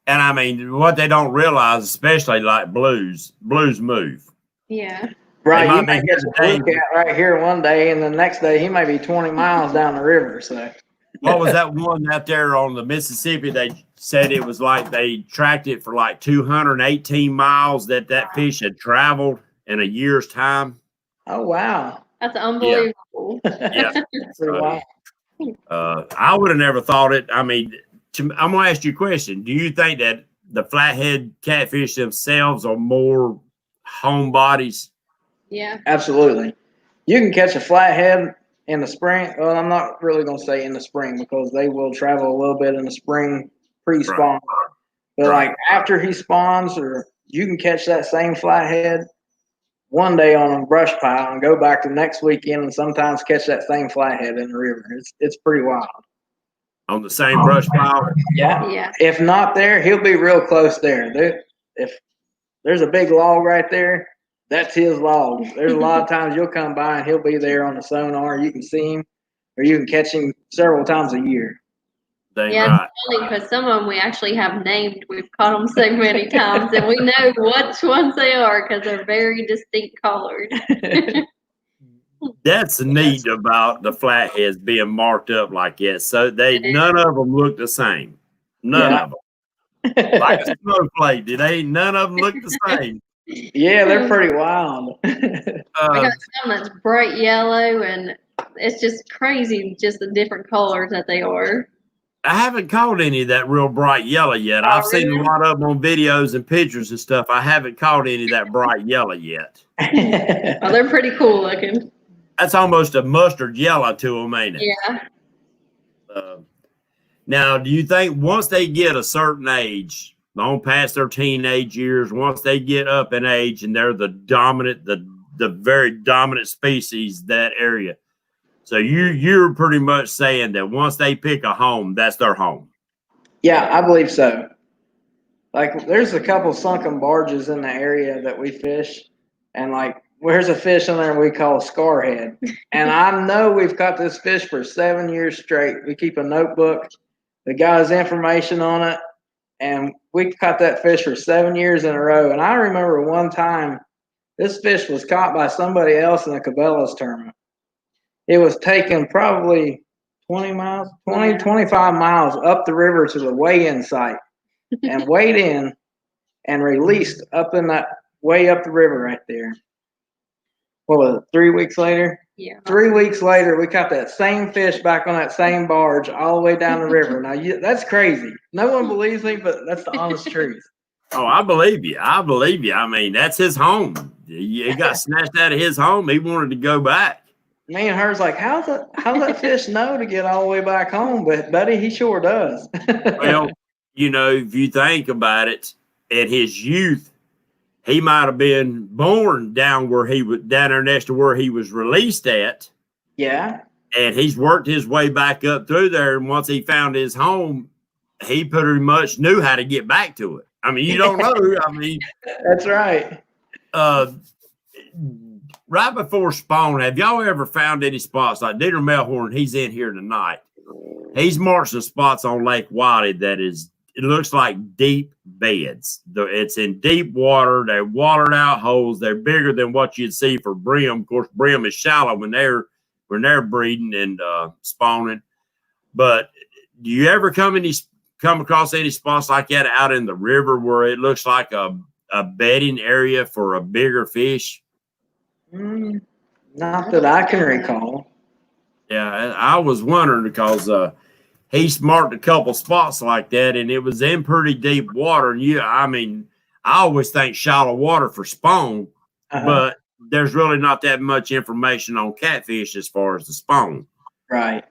Speaker 2: And I mean, what they don't realize, especially like blues move.
Speaker 1: Yeah.
Speaker 3: Right. You might get a blue cat right here one day, and the next day he might be 20 miles down the river. So.
Speaker 2: What was that one out there on the Mississippi? They said it was like they tracked it for like 218 miles that fish had traveled in a year's time.
Speaker 3: Oh, wow.
Speaker 1: That's unbelievable.
Speaker 2: Yeah.
Speaker 3: Wow.
Speaker 2: I would have never thought it. I mean, I'm going to ask you a question. Do you think that the flathead catfish themselves are more homebodies?
Speaker 1: Yeah.
Speaker 3: Absolutely. You can catch a flathead in the spring. Well, I'm not really going to say in the spring because they will travel a little bit in the spring pre-spawn. Right. But like after he spawns, or you can catch that same flathead one day on a brush pile and go back to next weekend and sometimes catch that same flathead in the river. It's pretty wild.
Speaker 2: On the same brush pile?
Speaker 3: Yeah. If not there, he'll be real close there. If there's a big log right there, that's his log. There's a lot of times you'll come by and he'll be there on the sonar. You can see him, or you can catch him several times a year.
Speaker 1: Yeah, it's funny because some of them we actually have named. We've caught them so many times, and we know which ones they are because they're very distinct colored.
Speaker 2: That's neat about the flatheads being marked up like that. So none of them look the same. None of them. Like a snowflake. None of them look the same.
Speaker 3: Yeah, they're pretty wild.
Speaker 1: We got some that's bright yellow, and it's just crazy, just the different colors that they are.
Speaker 2: I haven't caught any of that real bright yellow yet.
Speaker 1: Oh,
Speaker 2: I've seen
Speaker 1: really?
Speaker 2: a lot of them on videos and pictures and stuff. I haven't caught any of that bright yellow yet.
Speaker 1: Oh, they're pretty cool looking.
Speaker 2: That's almost a mustard yellow to them, ain't it?
Speaker 1: Yeah.
Speaker 2: Now, do you think once they get a certain age, long past their teenage years, once they get up in age and they're the dominant, the very dominant species that area, so you're pretty much saying that once they pick a home, that's their home.
Speaker 3: Yeah, I believe so. Like, there's a couple sunken barges in the area that we fish, and like, there's a fish in there we call a scarhead. And I know we've caught this fish for 7 years straight. We keep a notebook, the guy's information on it, and we caught that fish for 7 years in a row. And I remember one time this fish was caught by somebody else in a Cabela's tournament. It was taken probably 20 miles, 20, 25 miles up the river to the weigh-in site and weighed in and released up in that way up the river right there. What was it, 3 weeks later?
Speaker 1: Yeah.
Speaker 3: 3 weeks later, we caught that same fish back on that same barge all the way down the river. Now, that's crazy. No one believes me, but that's the honest truth.
Speaker 2: Oh, I believe you. I believe you. I mean, that's his home. He got snatched out of his home. He wanted to go back.
Speaker 3: Me and her's like, how's that fish know to get all the way back home? But buddy, he sure does.
Speaker 2: Well, if you think about it, in his youth, he might have been born down there next to where he was released at.
Speaker 3: Yeah.
Speaker 2: And he's worked his way back up through there. And once he found his home, he pretty much knew how to get back to it. I mean, you don't know. I mean,
Speaker 3: that's right.
Speaker 2: Right before spawn, have y'all ever found any spots like Dieter Melhorn? He's in here tonight. He's marked some spots on Lake Wiley it looks like deep beds. It's in deep water. They're watered out holes. They're bigger than what you'd see for brim. Of course, brim is shallow when they're breeding and spawning. But do you ever come across any spots like that out in the river where it looks like a bedding area for a bigger fish?
Speaker 3: Not that I can recall.
Speaker 2: Yeah, I was wondering because he's marked a couple spots like that, and it was in pretty deep water. And I always think shallow water for spawn, but there's really not that much information on catfish as far as the spawn.
Speaker 3: Right.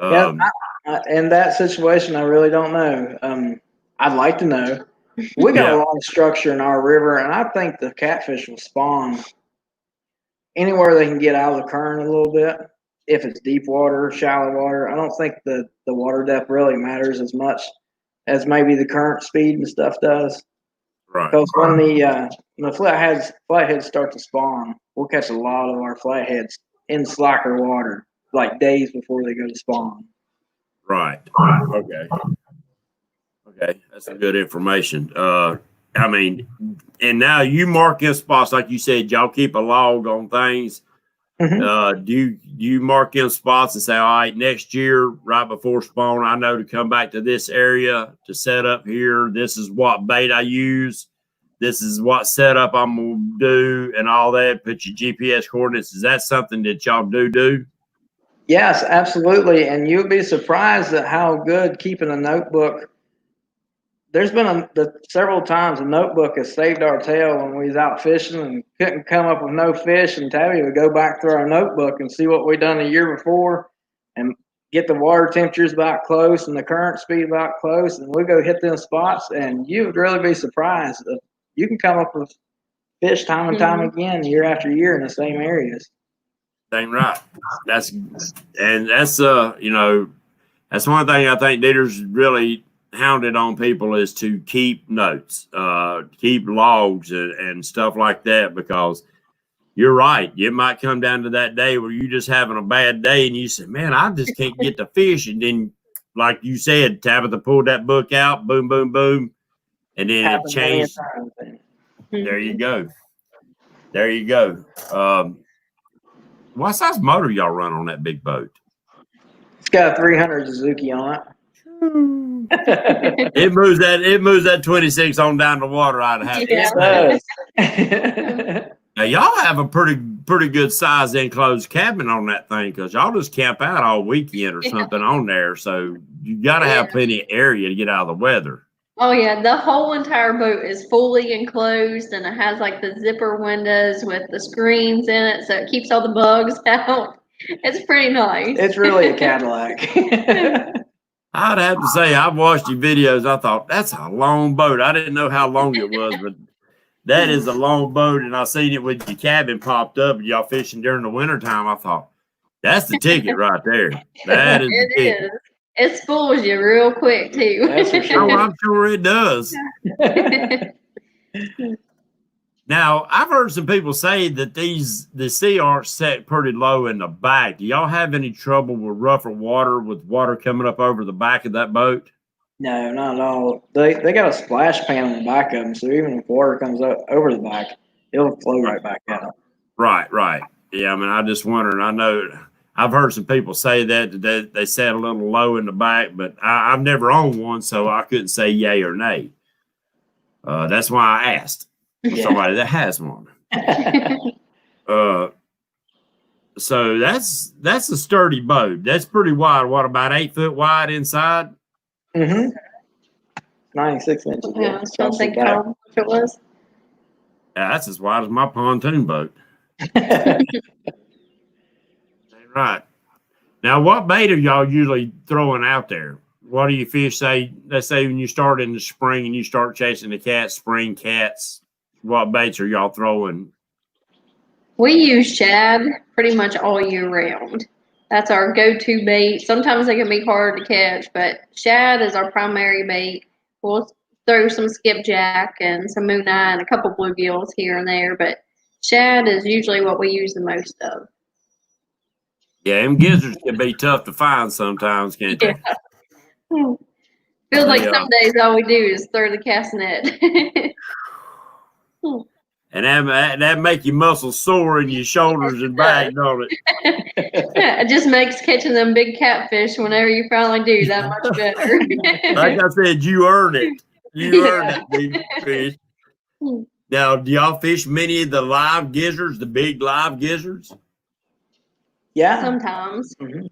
Speaker 3: In that situation, I really don't know. I'd like to know. We got a lot of structure in our river, and I think the catfish will spawn anywhere they can get out of the current a little bit. If it's deep water, shallow water, I don't think the water depth really matters as much as maybe the current speed and stuff does.
Speaker 2: Right.
Speaker 3: Because when the flatheads start to spawn, we'll catch a lot of our flatheads in slacker water, like days before they go to spawn.
Speaker 2: Right. Okay. That's some good information. And now you mark in spots, like you said, y'all keep a log on things. Mm-hmm. Do you mark in spots and say, all right, next year, right before spawn, I know to come back to this area to set up here. This is what bait I use. This is what setup I'm going to do and all that. Put your GPS coordinates. Is that something that y'all do?
Speaker 3: Yes, absolutely. And you'll be surprised at how good keeping a notebook. There's been several times a notebook has saved our tail when we was out fishing and couldn't come up with no fish, and Tabby would go back through our notebook and see what we done the year before and get the water temperatures about close and the current speed about close, and we go hit them spots, and you would really be surprised that you can come up with fish time and time again, year after year in the same areas.
Speaker 2: Dang right. That's one thing I think Dieter's really hounded on people is to keep notes, keep logs and stuff like that, because you're right. It might come down to that day where you're just having a bad day and you say, man, I just can't get the fish. And then, like you said, Tabitha pulled that book out, boom, boom, boom. And then it changed. There you go. What size motor y'all run on that big boat?
Speaker 3: It's got a 300 Suzuki on it.
Speaker 2: It moves that 26 on down the water. I'd have
Speaker 1: Yeah.
Speaker 2: to
Speaker 3: It does.
Speaker 2: Now y'all have a pretty good size enclosed cabin on that thing because y'all just camp out all weekend or something on there. So you got to have plenty of area to get out of the weather.
Speaker 1: Oh yeah, the whole entire boat is fully enclosed and it has like the zipper windows with the screens in it, so it keeps all the bugs out. It's pretty nice.
Speaker 3: It's really a Cadillac.
Speaker 2: I'd have to say I've watched your videos. I thought that's a long boat. I didn't know how long it was, but that is a long boat. And I seen it with your cabin popped up and y'all fishing during the wintertime. I thought that's the ticket right there. That is the ticket.
Speaker 1: It spools you real quick too.
Speaker 3: That's for sure.
Speaker 2: Oh, I'm sure it does. Now, I've heard some people say that the sea arcs set pretty low in the back. Do y'all have any trouble with rougher water, with water coming up over the back of that boat?
Speaker 3: No, not at all. They got a splash pan on the back of them, so even if water comes up over the back, it'll flow right back out.
Speaker 2: Right. Yeah, I mean, I just wondering. I know I've heard some people say that they set a little low in the back, but I've never owned one, so I couldn't say yay or nay. That's why I asked somebody that has one. So that's a sturdy boat. That's pretty wide. What, about 8 foot wide inside?
Speaker 3: Mm-hmm. 96 inches.
Speaker 1: Yeah, I was trying to think how much it was.
Speaker 2: Yeah, that's as wide as my pontoon boat. Right. Now, what bait are y'all usually throwing out there? What do you fish say? Let's say when you start in the spring and you start chasing the cats, spring cats, what baits are y'all throwing?
Speaker 1: We use shad pretty much all year round. That's our go-to bait. Sometimes they can be hard to catch, but shad is our primary bait. We'll throw some skipjack and some moon eye and a couple bluegills here and there, but shad is usually what we use the most of.
Speaker 2: Yeah, them gizzards can be tough to find sometimes, can't they?
Speaker 1: Feels like some days all we do is throw the cast net.
Speaker 2: And that make your muscles sore in your shoulders and back, don't it?
Speaker 1: It just makes catching them big catfish whenever you finally do that much better.
Speaker 2: Like I said, you earned it. You earned it, big fish. Now, do y'all fish many of the live gizzards, the big live gizzards?
Speaker 3: Yeah.
Speaker 1: Sometimes.
Speaker 3: Mm-hmm.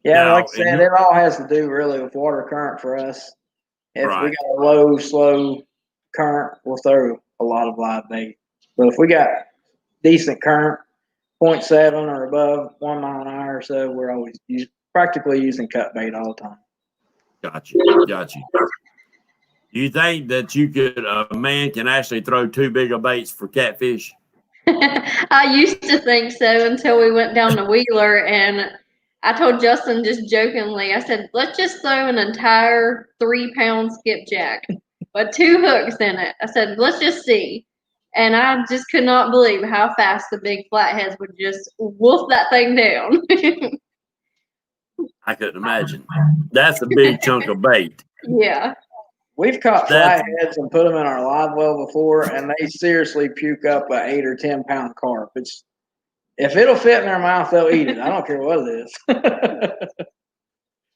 Speaker 3: Yeah,
Speaker 2: Now,
Speaker 3: like I said, it all has to do really with water current for us. If we
Speaker 2: Right.
Speaker 3: got a low, slow current, we'll throw a lot of live bait. But if we got decent current, 0.7 or above, 1 mile an hour or so, we're always practically using cut bait all the time.
Speaker 2: Got you. Do you think that a man can actually throw too big of baits for catfish?
Speaker 1: I used to think so until we went down to Wheeler, and I told Justin just jokingly, I said, let's just throw an entire 3-pound skipjack with 2 hooks in it. I said, let's just see. And I just could not believe how fast the big flatheads would just wolf that thing down.
Speaker 2: I couldn't imagine. That's a big chunk of bait.
Speaker 1: Yeah.
Speaker 3: We've caught flatheads and put them in our live well before, and they seriously puke up an 8 or 10 pound carp. If it'll fit in their mouth, they'll eat it. I don't care what it is.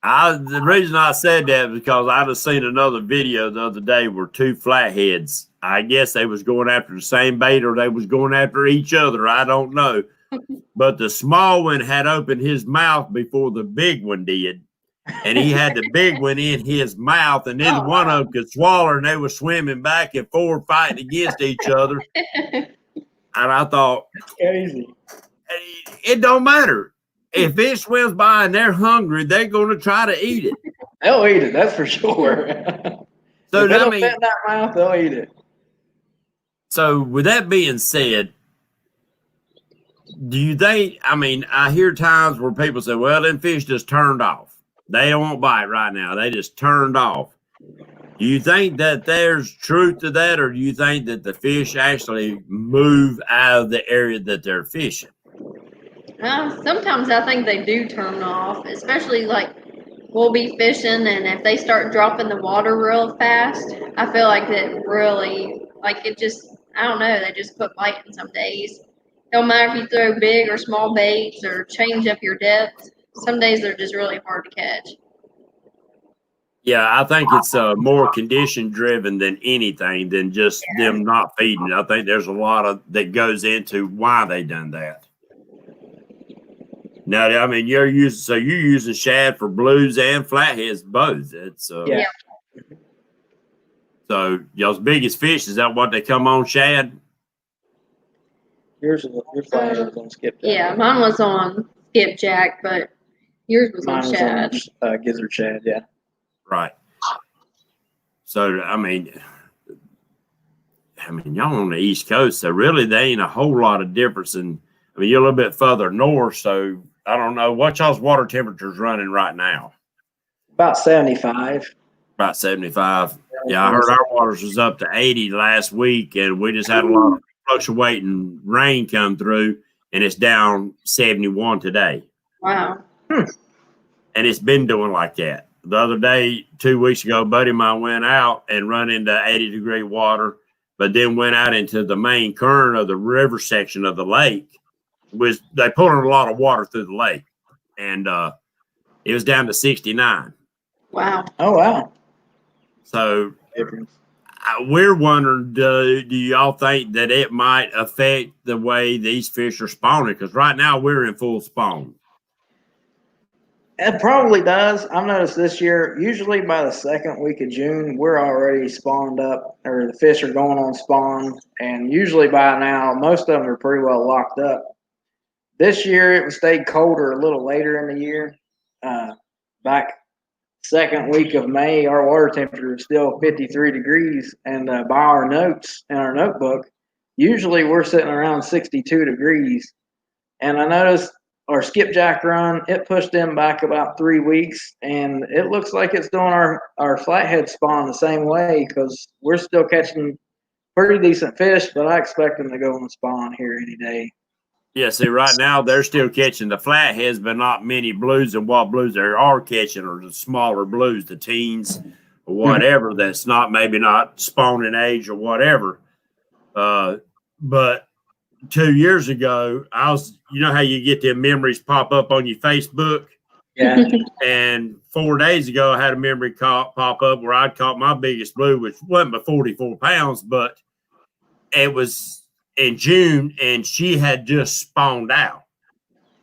Speaker 2: The reason I said that is because I just seen another video the other day where 2 flatheads, I guess they was going after the same bait or they was going after each other. I don't know. But the small one had opened his mouth before the big one did. And he had the big one in his mouth, and neither one of them could swallow, and they were swimming back and forth, fighting against each other. And I thought,
Speaker 3: Crazy.
Speaker 2: It don't matter. If it swims by and they're hungry, they're going to try to eat it.
Speaker 3: They'll eat it, that's for sure.
Speaker 2: So
Speaker 3: if it'll fit in that mouth, they'll eat it.
Speaker 2: So with that being said, do you think, I hear times where people say, well, them fish just turned off. They don't bite right now. They just turned off. Do you think that there's truth to that, or do you think that the fish actually move out of the area that they're fishing?
Speaker 1: Sometimes I think they do turn off, especially like we'll be fishing, and if they start dropping the water real fast, I feel like that really, like it just, I don't know, they just quit biting some days. Don't matter if you throw big or small baits or change up your depth. Some days they're just really hard to catch.
Speaker 2: Yeah, I think it's more condition driven than anything than just them not feeding. I think there's a lot of that goes into why they done that. Now, I mean, you're using shad for blues and flatheads both. It's
Speaker 3: Yeah.
Speaker 2: So y'all's biggest fish, is that what they come on, shad?
Speaker 3: Your flathead was on skipjack.
Speaker 1: Yeah, mine was on skipjack, but yours was
Speaker 3: Mine
Speaker 1: on
Speaker 3: was
Speaker 1: shad.
Speaker 3: on gizzard shad, yeah.
Speaker 2: Right. So I mean, y'all on the East Coast, so really there ain't a whole lot of difference. And I mean, you're a little bit further north, so I don't know what y'all's water temperature's running right now.
Speaker 3: About 75.
Speaker 2: About 75. Yeah, I heard our waters was up to 80 last week, and we just had a lot of fluctuating rain come through, and it's down 71 today.
Speaker 1: Wow.
Speaker 2: And it's been doing like that. The other day, 2 weeks ago, a buddy of mine went out and run into 80-degree water, but then went out into the main current of the river section of the lake. They pulled in a lot of water through the lake, and it was down to 69.
Speaker 1: Wow.
Speaker 3: Oh, wow.
Speaker 2: So
Speaker 3: Difference.
Speaker 2: we're wondering, do y'all think that it might affect the way these fish are spawning? Because right now we're in full spawn.
Speaker 3: It probably does. I've noticed this year, usually by the second week of June, we're already spawned up, or the fish are going on spawn. And usually by now, most of them are pretty well locked up. This year, it stayed colder a little later in the year. Back second week of May, our water temperature is still 53 degrees. And by our notes in our notebook, usually we're sitting around 62 degrees. And I noticed our skipjack run, it pushed them back about 3 weeks. And it looks like it's doing our flathead spawn the same way, because we're still catching pretty decent fish, but I expect them to go on the spawn here any day.
Speaker 2: Yeah, see, right now they're still catching the flatheads, but not many blues. And what blues they are catching are the smaller blues, the teens or whatever. That's maybe not spawning age or whatever. But 2 years ago, you know how you get them memories pop up on your Facebook?
Speaker 3: Yeah.
Speaker 2: And 4 days ago, I had a memory pop up where I'd caught my biggest blue, which wasn't but 44 pounds, but it was in June, and she had just spawned out.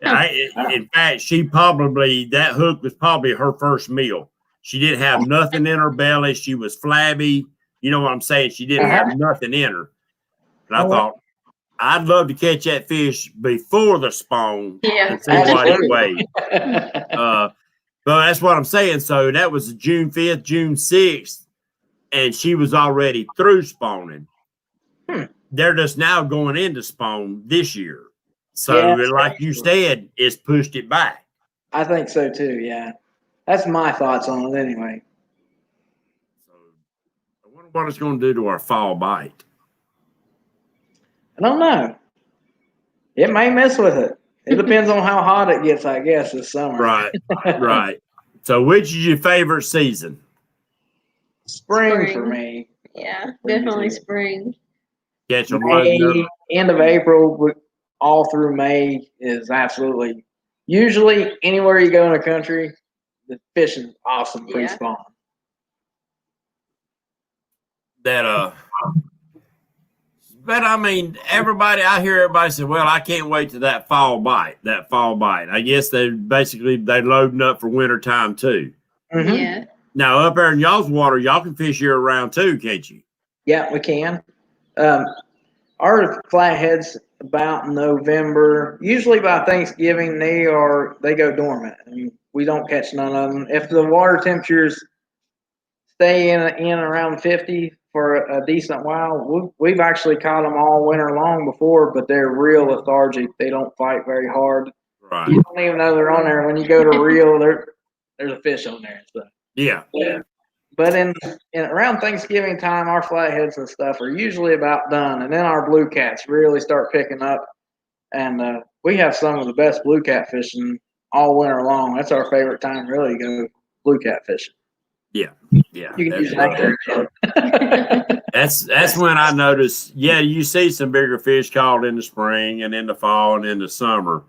Speaker 2: In fact, that hook was probably her first meal. She didn't have nothing in her belly. She was flabby. You know what I'm saying? She didn't have nothing in her. And I thought, I'd love to catch that fish before the spawn and see what it weighed. But that's what I'm saying. So that was June 5th, June 6th, and she was already through spawning. They're just now going into spawn this year. So like you said, it's pushed it back.
Speaker 3: I think so too, yeah. That's my thoughts on it anyway.
Speaker 2: So I wonder what it's going to do to our fall bite.
Speaker 3: I don't know. It may mess with it. It depends on how hot it gets, I guess, this summer.
Speaker 2: Right, right. So which is your favorite season?
Speaker 3: Spring for me.
Speaker 1: Yeah, definitely spring.
Speaker 2: Catch them
Speaker 3: end of April, all through May is absolutely. Usually, anywhere you go in the country, the fishing is awesome pre-spawn.
Speaker 2: But I mean, I hear everybody say, well, I can't wait to that fall bite. I guess they're loading up for winter time too.
Speaker 3: Mm-hmm.
Speaker 1: Yeah.
Speaker 2: Now up there in y'all's water, y'all can fish year round too, can't you?
Speaker 3: Yeah, we can. Our flatheads about November, usually by Thanksgiving, they go dormant, and we don't catch none of them. If the water temperatures stay in around 50 for a decent while, we've actually caught them all winter long before, but they're real lethargic. They don't fight very hard.
Speaker 2: Right.
Speaker 3: You don't even know they're on there. When you go to reel, there's a fish on there. So.
Speaker 2: Yeah.
Speaker 3: But in around Thanksgiving time, our flatheads and stuff are usually about done, and then our blue cats really start picking up. And we have some of the best blue cat fishing all winter long. That's our favorite time, really, to go blue cat fishing.
Speaker 2: Yeah, yeah.
Speaker 3: You can use that.
Speaker 2: That's when I noticed. Yeah, you see some bigger fish caught in the spring and in the fall and in the summer,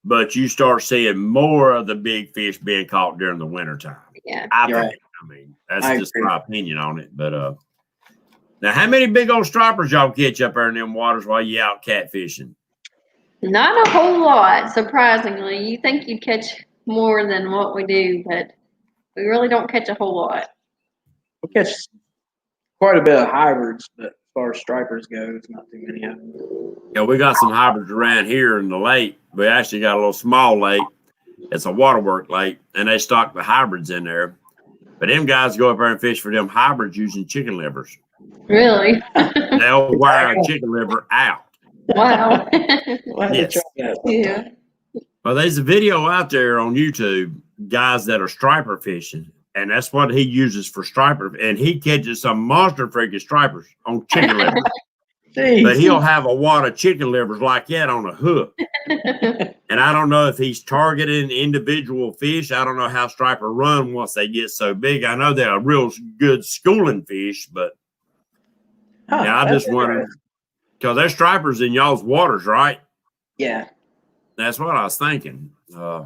Speaker 2: but you start seeing more of the big fish being caught during the wintertime.
Speaker 1: Yeah.
Speaker 2: I
Speaker 3: You're
Speaker 2: think.
Speaker 3: right.
Speaker 2: I mean, that's
Speaker 3: I
Speaker 2: just
Speaker 3: agree.
Speaker 2: my opinion on it. But now, how many big old stripers y'all catch up there in them waters while you out catfishing?
Speaker 1: Not a whole lot, surprisingly. You think you'd catch more than what we do, but we really don't catch a whole lot.
Speaker 3: We catch quite a bit of hybrids, but as far as stripers go, it's not too many of them.
Speaker 2: Yeah, we got some hybrids around here in the lake. We actually got a little small lake. It's a waterwork lake, and they stock the hybrids in there. But them guys go up there and fish for them hybrids using chicken livers.
Speaker 1: Really?
Speaker 2: They'll wire a chicken liver out.
Speaker 1: Wow.
Speaker 3: We'll have
Speaker 2: Yes.
Speaker 3: to try that.
Speaker 1: Yeah.
Speaker 2: Well, there's a video out there on YouTube, guys that are striper fishing, and that's what he uses for striper. And he catches some monster freaking stripers on chicken livers.
Speaker 3: Jeez.
Speaker 2: But he'll have a wad of chicken livers like that on a hook. And I don't know if he's targeting individual fish. I don't know how striper run once they get so big. I know they're a real good schooling fish, but
Speaker 3: Huh,
Speaker 2: yeah, I
Speaker 3: that's
Speaker 2: just wonder,
Speaker 3: interesting.
Speaker 2: because there's stripers in y'all's waters, right?
Speaker 3: Yeah,
Speaker 2: That's what I was thinking.
Speaker 3: I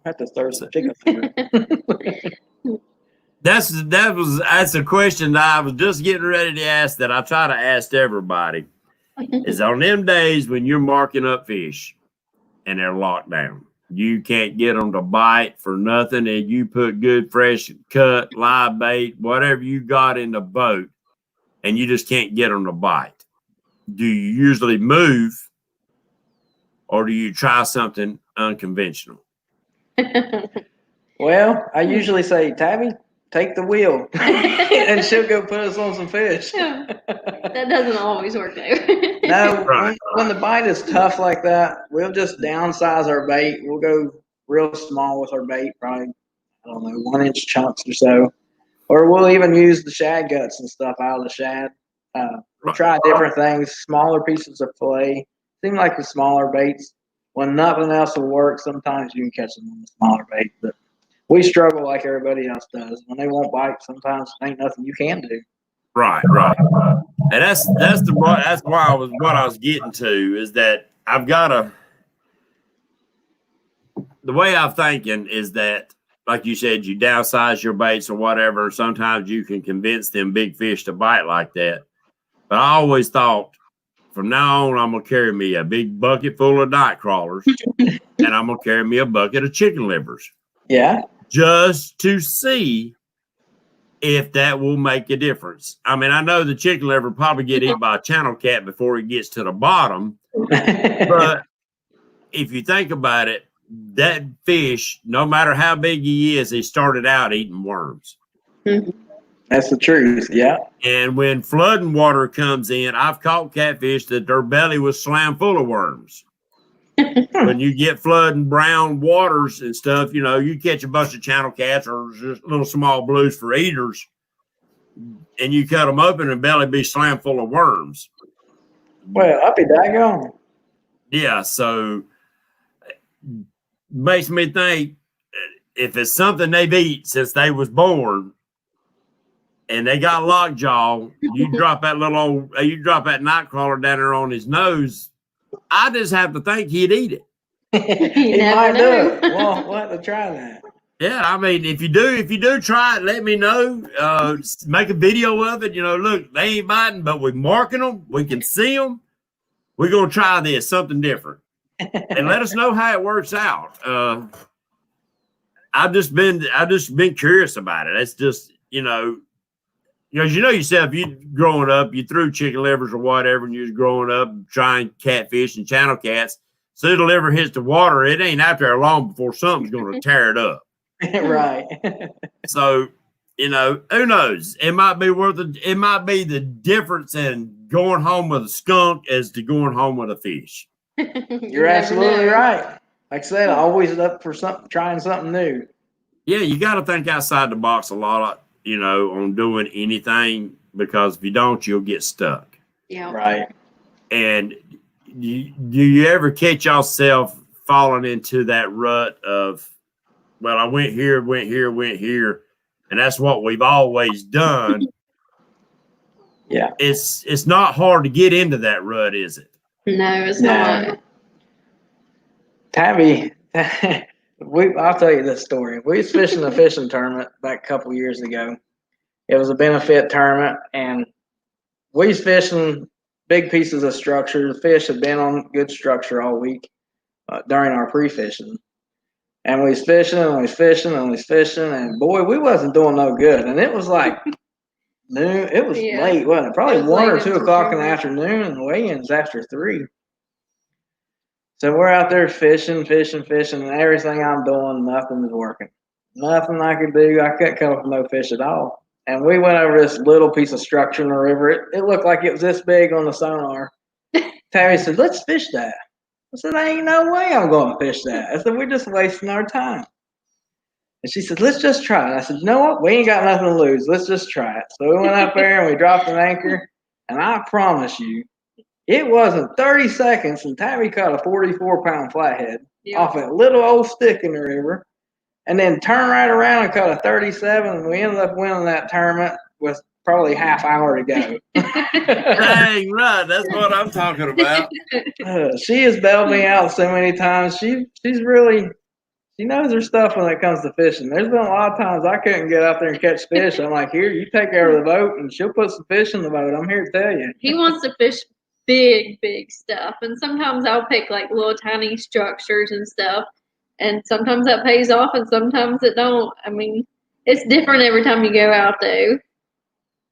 Speaker 3: have to throw some chicken livers.
Speaker 2: That's a question that I was just getting ready to ask that I try to ask everybody. Is on them days when you're marking up fish and they're locked down, you can't get them to bite for nothing, and you put good fresh cut live bait, whatever you got in the boat, and you just can't get them to bite. Do you usually move, or do you try something unconventional?
Speaker 3: Well, I usually say, Tabby, take the wheel, and she'll go put us on some fish.
Speaker 1: That doesn't always work though.
Speaker 3: No,
Speaker 2: Right.
Speaker 3: when the bite is tough like that, we'll just downsize our bait. We'll go real small with our bait, probably, I don't know, 1 inch chunks or so. Or we'll even use the shad guts and stuff out of the shad. We'll try different things, smaller pieces of fillet. Seem like the smaller baits. When nothing else will work, sometimes you can catch them on the smaller bait. But we struggle like everybody else does. When they won't bite, sometimes there ain't nothing you can do.
Speaker 2: Right. And that's why what I was getting to is that I've got the way I'm thinking is that, like you said, you downsize your baits or whatever. Sometimes you can convince them big fish to bite like that. But I always thought, from now on, I'm gonna carry me a big bucket full of night crawlers, and I'm gonna carry me a bucket of chicken livers,
Speaker 3: Yeah.
Speaker 2: just to see if that will make a difference. I mean, I know the chicken liver probably get eaten by a channel cat before it gets to the bottom, but if you think about it, that fish, no matter how big he is, he started out eating worms.
Speaker 3: That's the truth. Yeah.
Speaker 2: And when flooding water comes in, I've caught catfish that their belly was slammed full of worms. When you get flooding brown waters and stuff, you know, you catch a bunch of channel cats or just little small blues for eaters, and you cut them open and belly be slammed full of worms.
Speaker 3: Well, I'll be daggone.
Speaker 2: Yeah, so makes me think if it's something they've eaten since they was born and they got lockjaw, you drop that night crawler down there on his nose, I just have to think he'd eat it.
Speaker 3: He
Speaker 1: never
Speaker 3: might do
Speaker 1: know.
Speaker 3: it. Well, we'll have to try that.
Speaker 2: Yeah, I mean, if you do try it, let me know. Make a video of it. You know, look, they ain't biting, but we're marking them. We can see them. We're gonna try this, something different, and let us know how it works out. I've just been curious about it. It's just, because you know yourself, you growing up, you threw chicken livers or whatever, and you was growing up trying catfish and channel cats. So the liver hits the water, it ain't out there long before something's going to tear it up.
Speaker 3: Right.
Speaker 2: So, who knows? It might be it might be the difference in going home with a skunk as to going home with a fish.
Speaker 3: You're absolutely right. Like I said, always up for trying something new.
Speaker 2: Yeah, you got to think outside the box a lot, on doing anything, because if you don't, you'll get stuck.
Speaker 1: Yeah.
Speaker 3: Right.
Speaker 2: And do you ever catch yourself falling into that rut of, well, I went here, and that's what we've always done.
Speaker 3: Yeah.
Speaker 2: It's not hard to get into that rut, is it?
Speaker 1: No, it's
Speaker 3: No.
Speaker 1: not.
Speaker 3: Tabby, I'll tell you this story. We was fishing a fishing tournament back a couple years ago. It was a benefit tournament, and we was fishing big pieces of structure. The fish had been on good structure all week during our pre-fishing. And we was fishing, and we was fishing, and we was fishing, and boy, we wasn't doing no good. And it was like noon. It was late, wasn't it? Probably 1 or 2 o'clock in the afternoon, and the weigh-in's after 3. So we're out there fishing, and everything I'm doing, nothing is working. Nothing I could do. I couldn't come up with no fish at all. And we went over this little piece of structure in the river. It looked like it was this big on the sonar. Terry said, "Let's fish that." I said, "There ain't no way I'm going to fish that." I said, "We're just wasting our time." And she said, "Let's just try it." I said, "You know what? We ain't got nothing to lose. Let's just try it." So we went up there and we dropped an anchor. And I promise you, it wasn't 30 seconds, and Tabby caught a 44-pound flathead off a little old stick in the river, and then turned right around and caught a 37, and we ended up winning that tournament with probably half hour to go.
Speaker 2: Dang right, that's what I'm talking about.
Speaker 3: She has bailed me out so many times. She knows her stuff when it comes to fishing. There's been a lot of times I couldn't get out there and catch fish. I'm like, "Here, you take care of the boat," and she'll put some fish in the boat. I'm here to tell you.
Speaker 1: He wants to fish big stuff, and sometimes I'll pick like little tiny structures and stuff, and sometimes that pays off, and sometimes it don't. I mean, it's different every time you go out, though.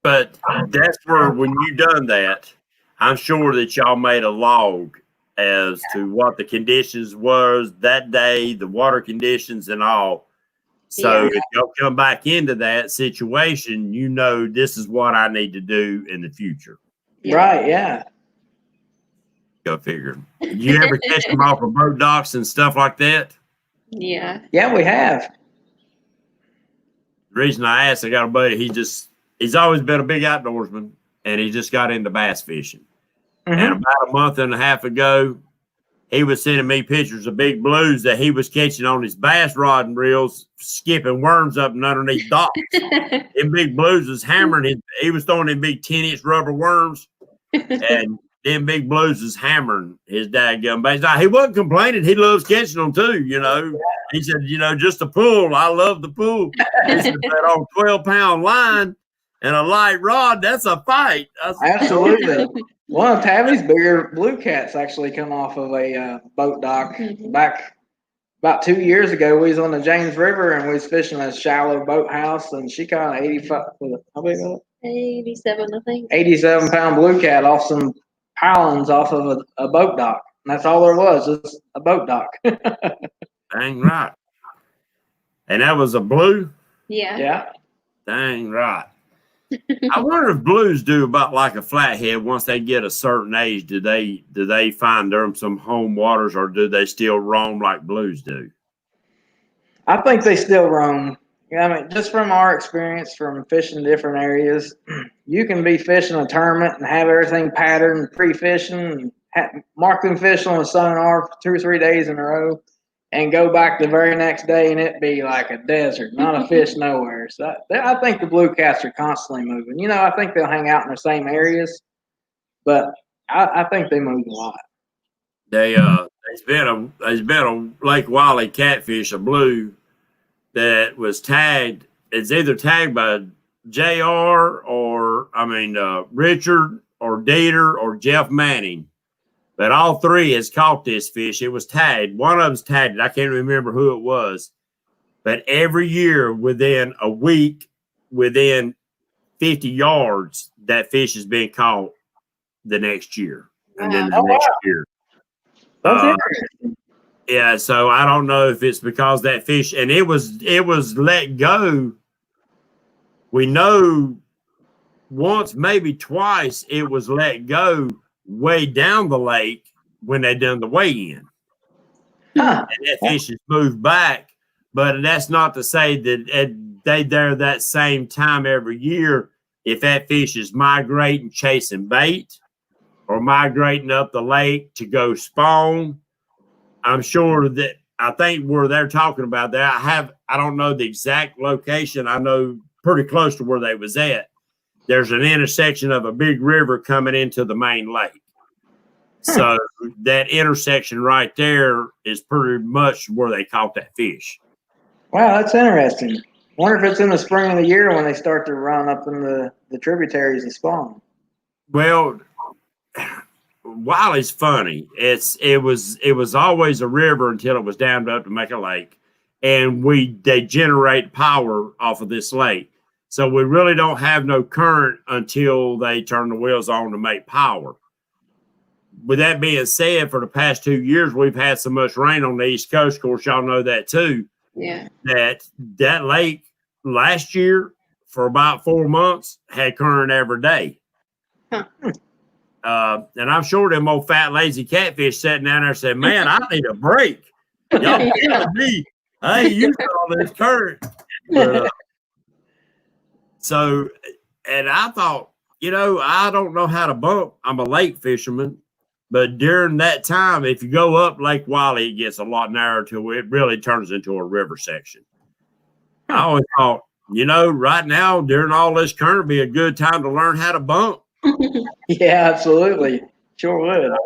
Speaker 2: But that's where, when you done that, I'm sure that y'all made a log as to what the conditions was that day, the water conditions and all. So if y'all come back into that situation, you know this is what I need to do in the future.
Speaker 3: Right, yeah.
Speaker 2: Go figure. You ever catch them off of boat docks and stuff like that?
Speaker 1: Yeah.
Speaker 3: Yeah, we have.
Speaker 2: The reason I asked, I got a buddy, he's always been a big outdoorsman, and he just got into bass fishing.
Speaker 3: Mm-hmm.
Speaker 2: And about a month and a half ago, he was sending me pictures of big blues that he was catching on his bass rod and reels, skipping worms up and underneath docks. Them big blues was hammering. He was throwing them big 10-inch rubber worms, and them big blues was hammering his dadgum bass. Now, he wasn't complaining. He loves catching them too, you know. He said, just a pull. I love the pull. He said, that on 12-pound line and a light rod, that's a fight.
Speaker 3: Absolutely. One of Tabby's bigger blue cats actually come off of a boat dock back about 2 years ago. We was on the James River and we was fishing a shallow boathouse, and she caught an 85. How big was it?
Speaker 1: 87, I think.
Speaker 3: 87-pound blue cat off some pilings off of a boat dock. And that's all there was, just a boat dock.
Speaker 2: Dang right. And that was a blue?
Speaker 1: Yeah.
Speaker 3: Yeah.
Speaker 2: Dang right. I wonder if blues do about like a flathead once they get a certain age. Do they find them some home waters, or do they still roam like blues do?
Speaker 3: I think they still roam. I mean, just from our experience from fishing different areas, you can be fishing a tournament and have everything patterned pre-fishing, and mark them fish on a sonar for 2 or 3 days in a row, and go back the very next day and it be like a desert, not a fish nowhere. So I think the blue cats are constantly moving. I think they'll hang out in the same areas, but I think they move a lot.
Speaker 2: There's been a Lake Wiley catfish, a blue, that was tagged. It's either tagged by JR Richard or Dieter or Jeff Manning. But all three has caught this fish. It was tagged. One of them's tagged. I can't remember who it was. But every year, within a week, within 50 yards, that fish has been caught the next year. And then the next year. Yeah, so I don't know if it's because that fish, and it was let go. We know once, maybe twice, it was let go way down the lake when they done the weigh-in. And that fish has moved back, but that's not to say that they there that same time every year. If that fish is migrating, chasing bait, or migrating up the lake to go spawn, I'm sure that I think where they're talking about that, I don't know the exact location. I know pretty close to where they was at. there's an intersection of a big river coming into the main lake. So that intersection right there is pretty much where they caught that fish.
Speaker 3: Wow, that's interesting. Wonder if it's in the spring of the year when they start to run up in the tributaries and spawn.
Speaker 2: Well, Wiley's funny. It was always a river until it was dammed up to make a lake, and they generate power off of this lake. So we really don't have no current until they turn the wheels on to make power. With that being said, for the past 2 years, we've had so much rain on the East Coast. Of course, y'all know that too.
Speaker 1: Yeah.
Speaker 2: That lake last year for about 4 months had current every day.
Speaker 1: Huh.
Speaker 2: And I'm sure them old fat lazy catfish sitting down there said, "Man, I need a break. Y'all killing me. I ain't used to all this current." But, so, and I thought, I don't know how to bump. I'm a lake fisherman. But during that time, if you go up Lake Wiley, it gets a lot narrower till it really turns into a river section. I always thought, right now, during all this current, be a good time to learn how to bump.
Speaker 3: Yeah, absolutely. Sure would.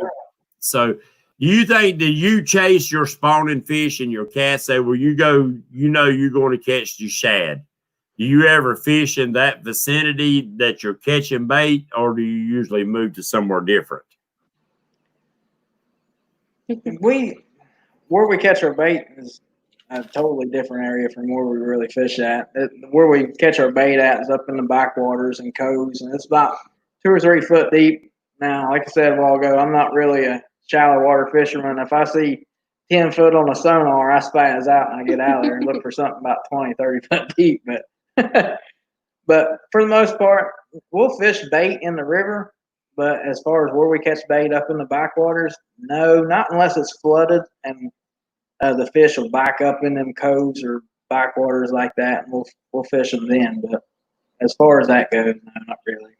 Speaker 2: So, do you think that you chase your spawning fish and your cats say, where you go, you're going to catch the shad? Do you ever fish in that vicinity that you're catching bait, or do you usually move to somewhere different?
Speaker 3: Where we catch our bait is a totally different area from where we really fish at. Where we catch our bait at is up in the backwaters and coves, and it's about 2 or 3 foot deep. Now, like I said a while ago, I'm not really a shallow water fisherman. If I see 10 foot on a sonar, I spaz out and I get out of there and look for something about 20, 30 foot deep. But for the most part, we'll fish bait in the river. But as far as where we catch bait up in the backwaters, no, not unless it's flooded and the fish will back up in them coves or backwaters like that, and we'll fish them then. But as far as that goes, no, not really.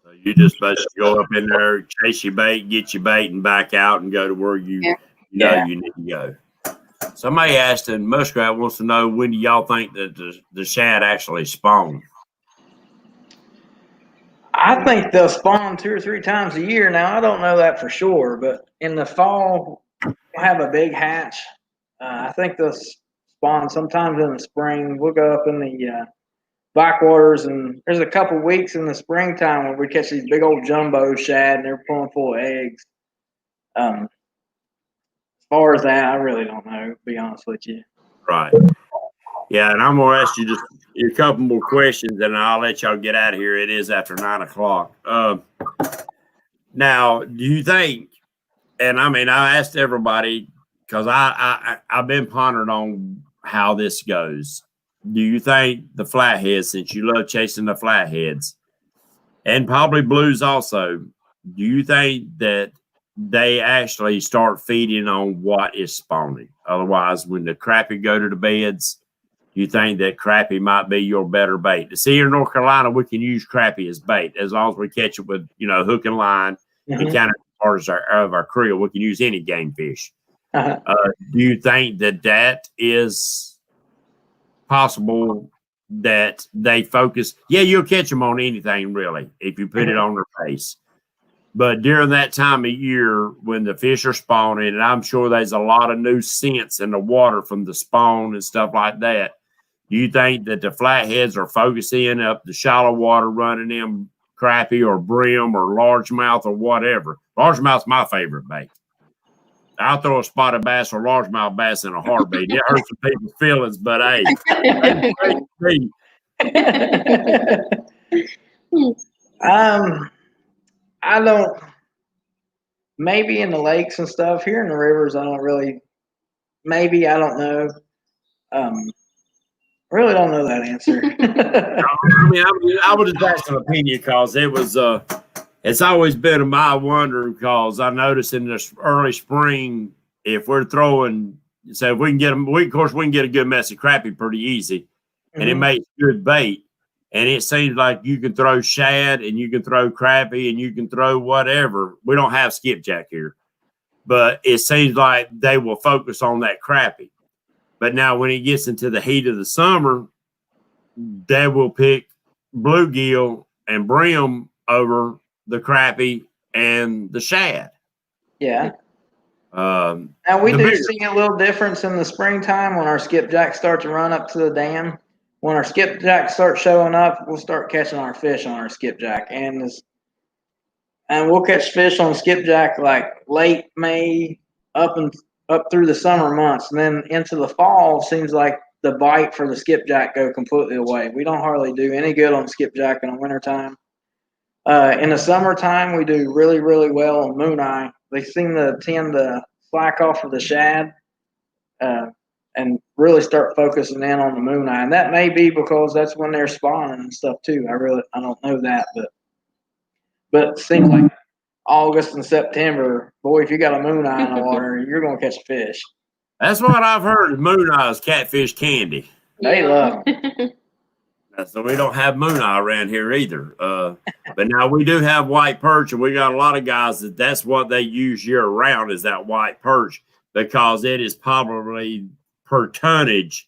Speaker 2: So you just basically go up in there, chase your bait, get your bait, and back out and go to where you know you need to go. Somebody asked, and Muskrat wants to know, when do y'all think that the shad actually spawn?
Speaker 3: I think they'll spawn 2 or 3 times a year. Now, I don't know that for sure, but in the fall, we'll have a big hatch. I think they'll spawn sometimes in the spring. We'll go up in the backwaters, and there's a couple weeks in the springtime where we catch these big old jumbo shad, and they're pulling full of eggs. As far as that, I really don't know, to be honest with you.
Speaker 2: Right. Yeah, and I'm going to ask you just a couple more questions, and I'll let y'all get out of here. It is after 9 o'clock. Now, do you think, and I asked everybody, because I've been pondering on how this goes. Do you think the flatheads, since you love chasing the flatheads, and probably blues also, do you think that they actually start feeding on what is spawning? Otherwise, when the crappie go to the beds, you think that crappie might be your better bait? To see here in North Carolina, we can use crappie as bait as long as we catch it with, hook and line and kind of part of our creel. We can use any game fish. Do you think that is possible, that they focus? Yeah, you'll catch them on anything really if you put it on their face. But during that time of year when the fish are spawning, and I'm sure there's a lot of new scents in the water from the spawn and stuff like that, do you think that the flatheads are focusing up the shallow water, running them crappie or brim or largemouth or whatever? Largemouth's my favorite bait. I'll throw a spotted bass or largemouth bass in a heartbeat. It hurts some people's feelings, but hey.
Speaker 3: I don't, maybe in the lakes and stuff. Here in the rivers, I don't really, maybe, I don't know. I really don't know that answer.
Speaker 2: I would just ask an opinion, because it's always been my wonder, because I noticed in the early spring, if we're throwing, so if we can get them, of course we can get a good mess of crappie pretty easy, and it makes good bait. And it seems like you can throw shad and you can throw crappie and you can throw whatever. We don't have skipjack here, but it seems like they will focus on that crappie. But now when it gets into the heat of the summer, they will pick bluegill and brim over the crappie and the shad.
Speaker 3: Yeah.
Speaker 2: Now
Speaker 3: we do see a little difference in the springtime when our skipjacks start to run up to the dam. When our skipjacks start showing up, we'll start catching our fish on our skipjack, and we'll catch fish on skipjack like late May up through the summer months, and then into the fall. Seems like the bite for the skipjack go completely away. We don't hardly do any good on skipjack in the wintertime. In the summertime, we do really, really well on moon eye. They seem to tend to slack off of the shad and really start focusing in on the moon eye. And that may be because that's when they're spawning and stuff too. I don't know that, but it seems like August and September, boy, if you got a moon eye in the water, you're going to catch a fish.
Speaker 2: That's what I've heard. Moon eye is catfish candy.
Speaker 3: They love it.
Speaker 2: So we don't have moon eye around here either. But now we do have white perch, and we got a lot of guys that's what they use year round is that white perch, because it is probably per tonnage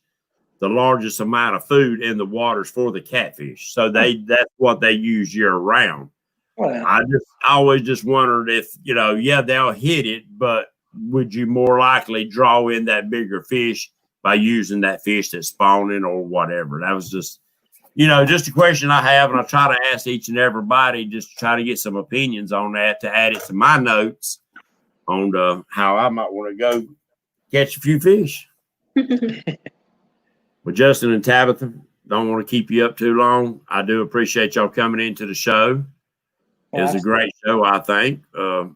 Speaker 2: the largest amount of food in the waters for the catfish. So that's what they use year round.
Speaker 3: Well,
Speaker 2: I always just wondered if, they'll hit it, but would you more likely draw in that bigger fish by using that fish that's spawning or whatever? That was just a question I have, and I try to ask each and everybody just to try to get some opinions on that to add it to my notes on how I might want to go catch a few fish. Well, Justin and Tabitha, don't want to keep you up too long. I do appreciate y'all coming into the show. It was a great show, I think. And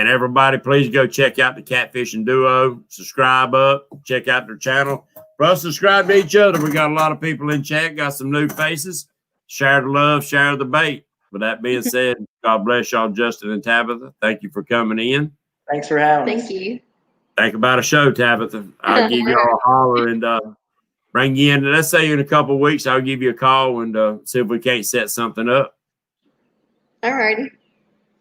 Speaker 2: everybody, please go check out the Catfishing Duo. Subscribe up. Check out their channel. Plus, subscribe to each other. We got a lot of people in chat. Got some new faces. Share the love. Share the bait. With that being said, God bless y'all, Justin and Tabitha. Thank you for coming in.
Speaker 3: Thanks for having us.
Speaker 1: Thank you.
Speaker 2: Think about a show, Tabitha. I'll give y'all a holler and bring you in. Let's say in a couple of weeks, I'll give you a call and see if we can't set something up.
Speaker 1: All righty.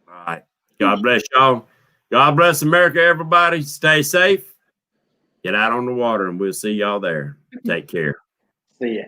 Speaker 2: All right. God bless y'all. God bless America, everybody. Stay safe. Get out on the water, and we'll see y'all there. Take care.
Speaker 3: See ya.